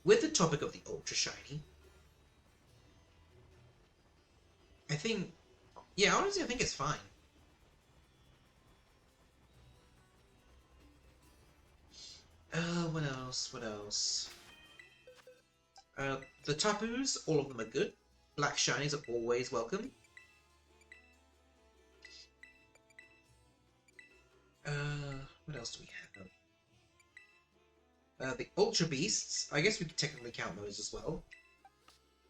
With the topic of the ultra shiny, I think, yeah, honestly, I think it's fine. What else? What else? The Tapus, all of them are good. Black Shinies are always welcome. What else do we have? The Ultra Beasts, I guess we could technically count those as well.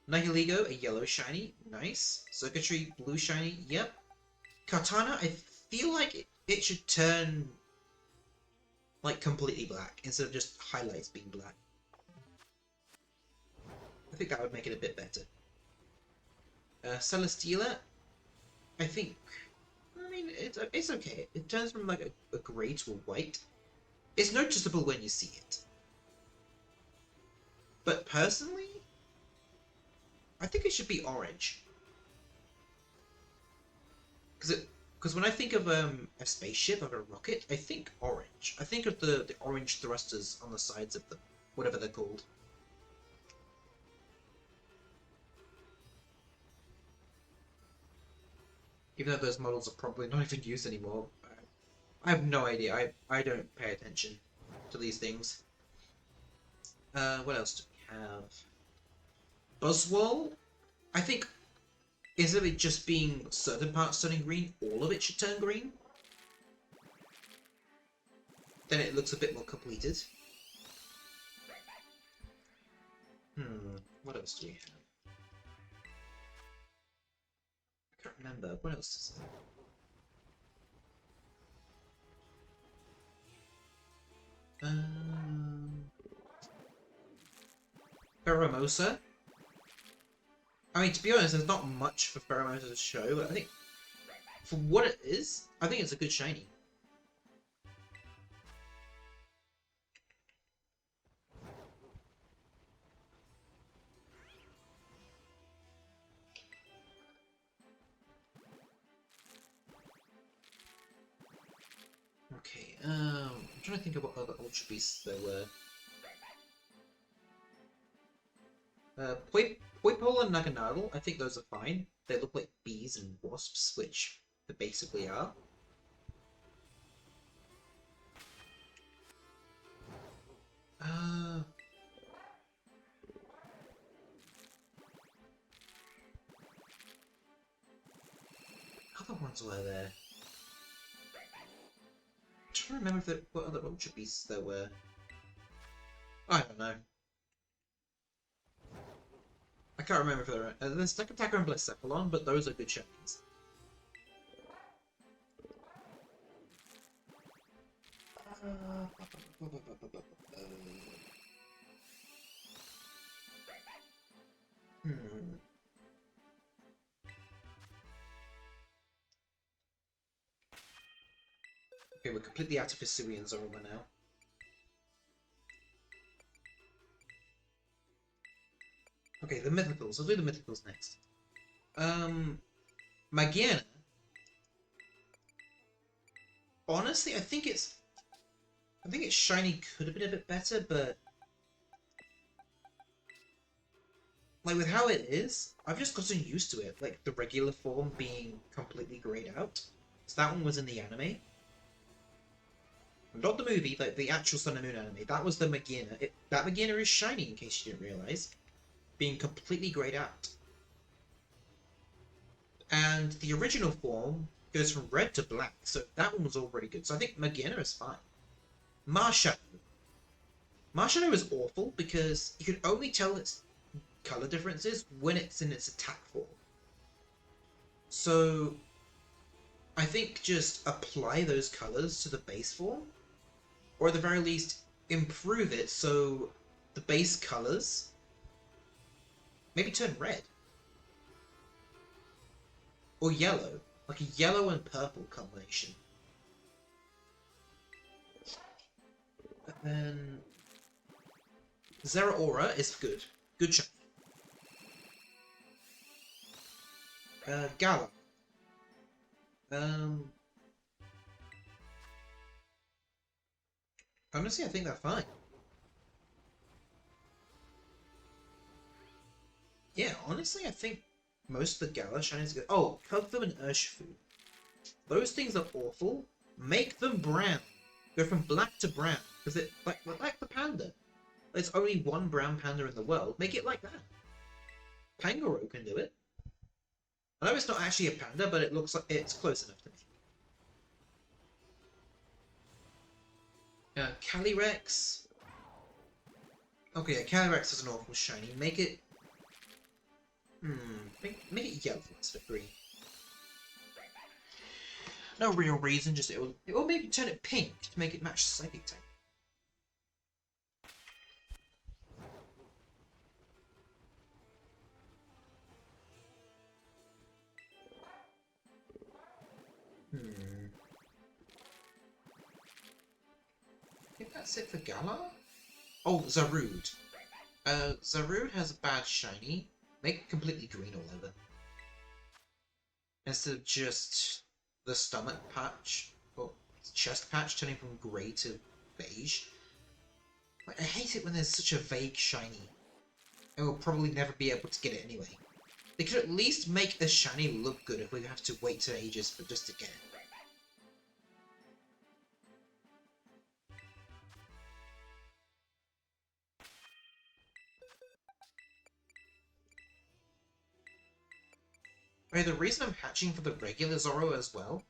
Nihilego, a yellow shiny, nice. Circuitry, blue shiny, yep. Kartana, I feel like it should turn like completely black instead of just highlights being black. I think that would make it a bit better. Celesteela, I think. I mean, it's okay. It turns from like a grey to a white. It's noticeable when you see it. But personally, I think it should be orange. Because when I think of a spaceship, of a rocket, I think orange. I think of the orange thrusters on the sides of them, whatever they're called. Even though those models are probably not even used anymore. I have no idea. I don't pay attention to these things. What else do we have? Buzzwole? I think, instead of it just being certain parts turning green, all of it should turn green. Then it looks a bit more completed. What else do we have? I can't remember. What else is there? Pheromosa? I mean, to be honest, there's not much for Pheromosa to show, but I think for what it is, I think it's a good shiny. Okay, I'm trying to think of what other Ultra Beasts there were. Poipole and Naganadel, I think those are fine. They look like bees and wasps, which they basically are. Other ones were there. I'm trying to remember what other Ultra Beasts there were. I don't know. I can't remember if there are. There's Duck Attacker and Blacephalon, but those are good shinies. Okay, we're completely out of Hisuian Zorua now. Okay, the Mythicals. I'll do the Mythicals next. Magiana. Honestly, I think its shiny could have been a bit better, but like with how it is, I've just gotten used to it. Like the regular form being completely grayed out. So that one was in the anime. Not the movie, like the actual Sun and Moon anime. That was the Magiana. That Magiana is shiny, in case you didn't realize. Being completely grayed out. And the original form goes from red to black, so that one was already good. So I think Magiana is fine. Marshadow. Marshadow is awful because you can only tell its color differences when it's in its attack form. So I think just apply those colors to the base form, or at the very least improve it so the base colors maybe turn red or yellow, like a yellow and purple combination. And then Zeraora is good. Good shot. Gala. Honestly, I think they're fine. Yeah, honestly, I think most of the Gala shinies go. Oh, Pugthum and Urshifu. Those things are awful. Make them brown. Go from black to brown. Because it like the panda. There's only one brown panda in the world. Make it like that. Pangoro can do it. I know it's not actually a panda, but it looks like it's close enough to me. Calyrex. Okay, yeah, Calyrex is an awful shiny. Make it... Make it yellow instead of green. No real reason, just it will maybe turn it pink to make it match Psychic type. I think that's it for Gala? Oh, Zarude. Zarude has a bad shiny. Make it completely green all over. Instead of just the stomach patch, or chest patch turning from grey to beige. Like, I hate it when there's such a vague shiny. I will probably never be able to get it anyway. They could at least make the shiny look good if we have to wait to ages for just to get it. Okay, the reason I'm hatching for the regular Zorua as well,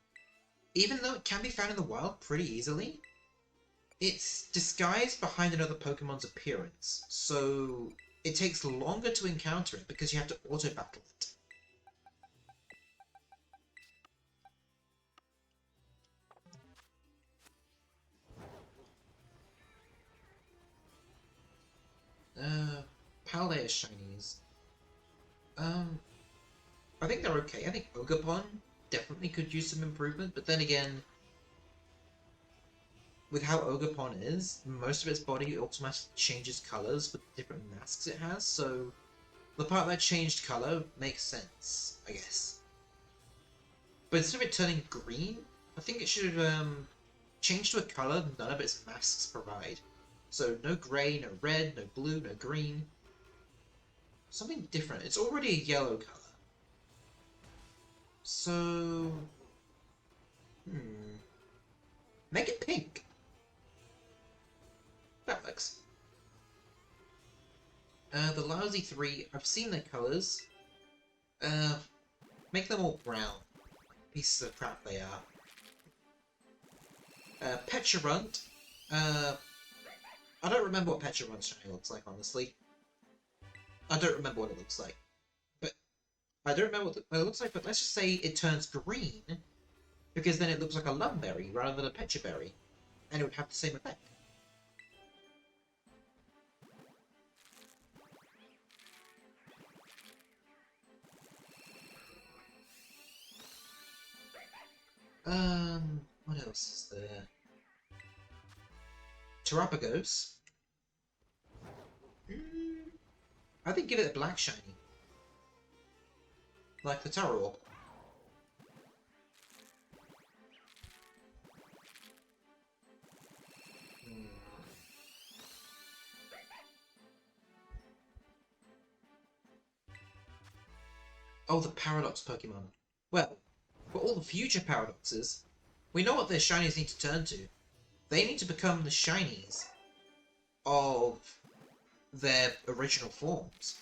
even though it can be found in the wild pretty easily, it's disguised behind another Pokemon's appearance, so it takes longer to encounter it because you have to auto-battle it. Paldea shinies. I think they're okay. I think Ogapon definitely could use some improvement, but then again, with how Ogapon is, most of its body automatically changes colours with the different masks it has, so the part that changed colour makes sense, I guess. But instead of it turning green, I think it should change to a colour none of its masks provide. So no grey, no red, no blue, no green. Something different. It's already a yellow colour. So... Make it pink. That works. The lousy three, I've seen their colours. Make them all brown. Pieces of crap they are. Pecharunt. I don't remember what Pecharunt's shiny looks like, honestly. I don't remember what it looks like. But I don't remember what it looks like, but let's just say it turns green, because then it looks like a Lumberry rather than a Pechaberry, and it would have the same effect. What else is there? Terapagos. I think give it a black shiny. Like the Tarorb. Oh, the Paradox Pokemon. Well, for all the future Paradoxes, we know what their shinies need to turn to. They need to become the shinies of their original forms,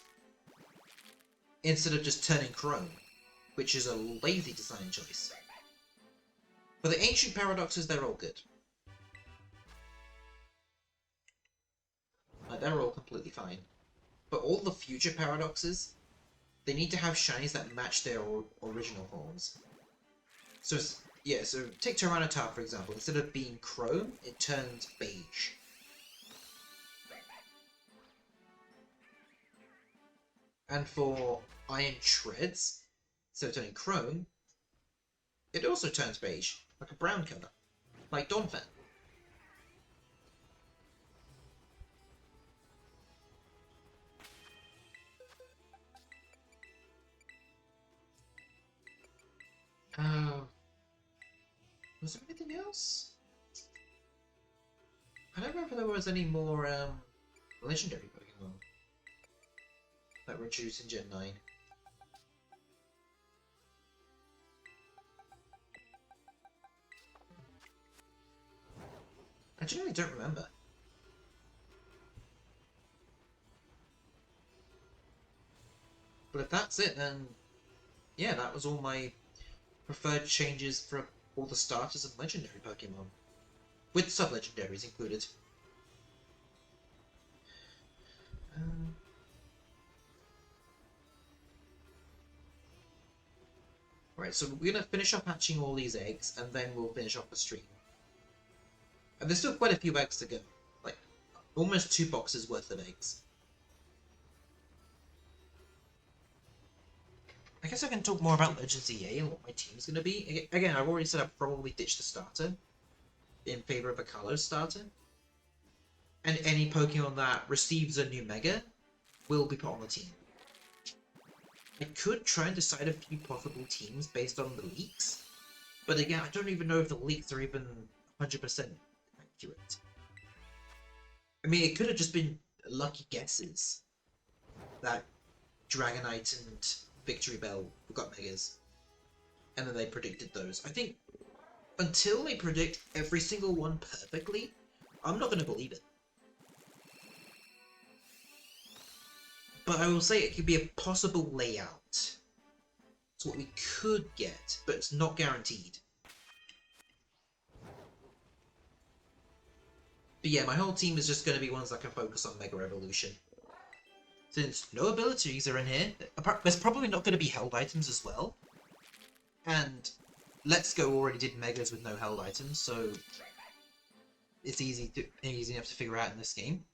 instead of just turning chrome, which is a lazy design choice. For the ancient Paradoxes, they're all good. Like, they're all completely fine. But all the future Paradoxes, they need to have shinies that match their original forms. So, yeah, so take Tyranitar, for example. Instead of being chrome, it turns beige. And for Iron Shreds, instead of turning chrome, it also turns beige, like a brown colour, like Donphan. Was there anything else? I don't remember if there was any more legendary Pokemon that were introduced in Gen 9. I genuinely don't remember. But if that's it, then yeah, that was all my preferred changes for all the starters and legendary Pokemon, with sub-legendaries included. Right, so we're gonna finish up hatching all these eggs, and then we'll finish off the stream. And there's still quite a few eggs to go, like almost 2 boxes worth of eggs. I guess I can talk more about Legends EA and what my team's gonna be. Again, I've already said I'll probably ditch the starter in favor of a Kalos starter. And any Pokemon that receives a new Mega will be put on the team. I could try and decide a few possible teams based on the leaks, but again, I don't even know if the leaks are even 100% accurate. I mean, it could have just been lucky guesses that Dragonite and Victory Bell got Megas, and then they predicted those. I think until they predict every single one perfectly, I'm not going to believe it. But I will say it could be a possible layout. It's what we could get, but it's not guaranteed. But yeah, my whole team is just going to be ones that can focus on Mega Evolution. Since no abilities are in here, there's probably not going to be held items as well. And Let's Go already did Megas with no held items, so it's easy enough to figure out in this game.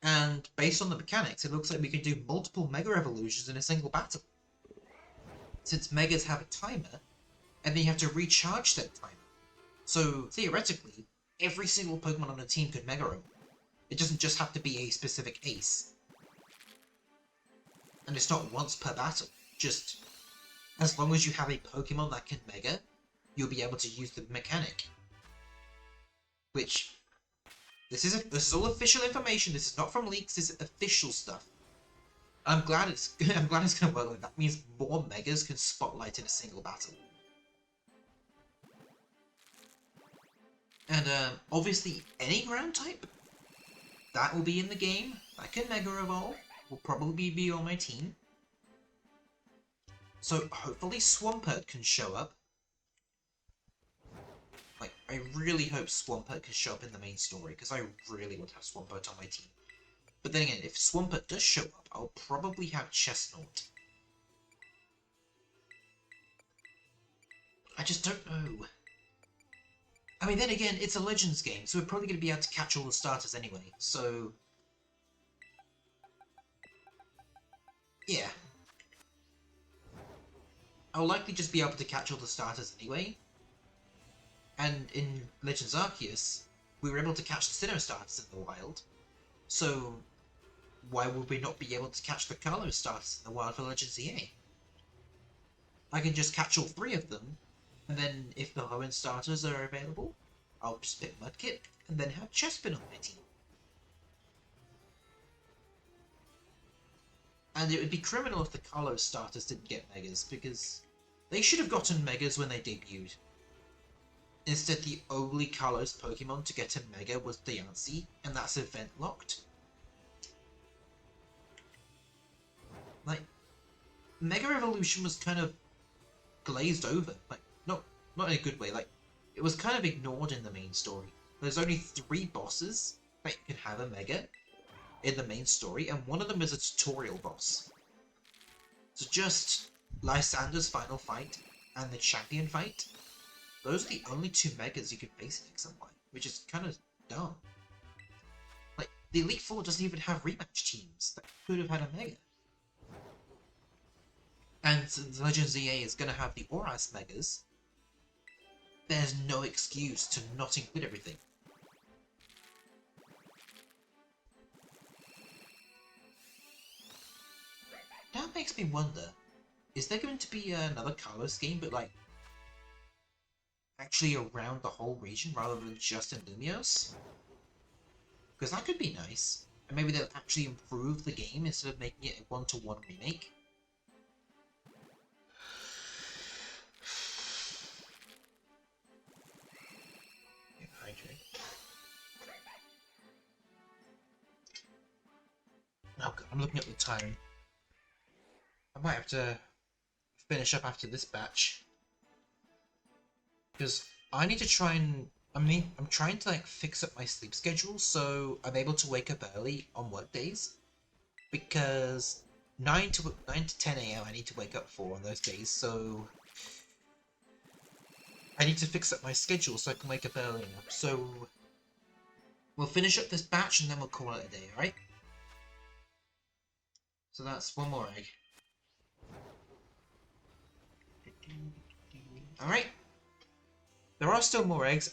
And based on the mechanics, it looks like we can do multiple Mega Evolutions in a single battle. Since Megas have a timer, and then you have to recharge that timer. So, theoretically, every single Pokemon on the team could Mega Evolve. It doesn't just have to be a specific ace. And it's not once per battle. Just, as long as you have a Pokemon that can Mega, you'll be able to use the mechanic. Which... This is all official information. This is not from leaks. This is official stuff. I'm glad it's gonna work like that. Means more Megas can spotlight in a single battle. And obviously any ground type that will be in the game that can Mega Evolve will probably be on my team. So hopefully Swampert can show up. Like, I really hope Swampert can show up in the main story, because I really want to have Swampert on my team. But then again, if Swampert does show up, I'll probably have Chestnut. I just don't know. I mean, then again, it's a Legends game, so we're probably going to be able to catch all the starters anyway, so... yeah. I'll likely just be able to catch all the starters anyway. And in Legends Arceus, we were able to catch the Sinnoh starters in the wild. So, why would we not be able to catch the Kalos starters in the wild for Legends EA? I can just catch all 3 of them, and then if the Hoenn starters are available, I'll just pick Mudkip, and then have Chespin on my team. And it would be criminal if the Kalos starters didn't get Megas, because they should have gotten Megas when they debuted. Instead, the only Kalos Pokemon to get a Mega was Diancie, and that's event locked. Like, Mega Evolution was kind of glazed over. Like, not in a good way. Like, it was kind of ignored in the main story. There's only 3 bosses that you can have a Mega in the main story, and one of them is a tutorial boss. So just Lysander's final fight and the champion fight. Those are the only 2 Megas you can face against someone, which is kind of dumb. Like, the Elite Four doesn't even have rematch teams that could have had a Mega. And since Legends EA is going to have the Oras Megas, there's no excuse to not include everything. That makes me wonder, is there going to be another Kalos game, but like, actually around the whole region rather than just in Lumios? Because that could be nice. And maybe they'll actually improve the game instead of making it a 1-to-1 remake. Oh, God, I'm looking at the time. I might have to finish up after this batch. Because I need to try and... I'm trying to like fix up my sleep schedule so I'm able to wake up early on work days. Because 9 to 10 a.m. I need to wake up for on those days, so I need to fix up my schedule so I can wake up early enough. So we'll finish up this batch and then we'll call it a day, alright? So that's one more egg. Alright. There are still more eggs.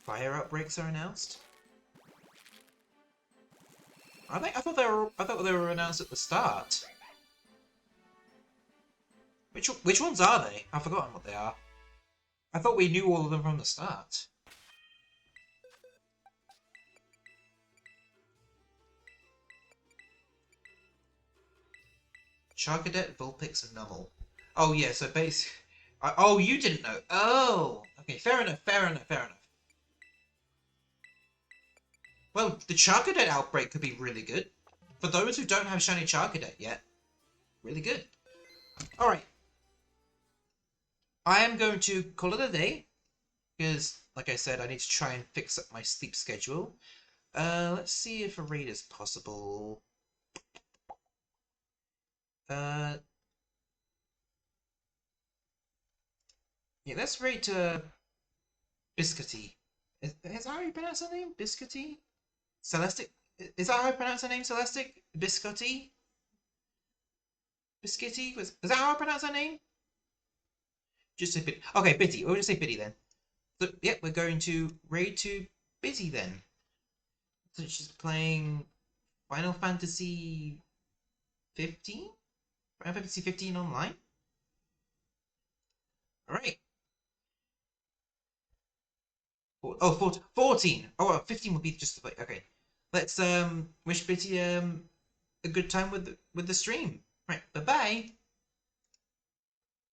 Fire outbreaks are announced. I thought they were announced at the start. Which ones are they? I've forgotten what they are. I thought we knew all of them from the start. Charcadet, Vulpix, and Numel. Oh yeah, so basically... oh, you didn't know. Oh! Okay, fair enough. Well, the Charcadet outbreak could be really good. For those who don't have shiny Charcadet yet, really good. Alright. I am going to call it a day, because, like I said, I need to try and fix up my sleep schedule. Let's see if a raid is possible. Yeah, let's raid to Biscuity. Is that how you pronounce her name? Biscuity? Celestic? Is that how I pronounce her name? Celestic? Biscotti? Biscuity? Is that how I pronounce her name? Just say Biddy. Okay, Biddy. We'll just say Biddy then. So, yeah, we're going to raid to Biddy then. So she's playing Final Fantasy 15? Final Fantasy 15 online? Alright. Oh, 14. Oh, well, 15 would be just the... Okay. Let's wish Biddy a good time with the stream. Right, bye-bye.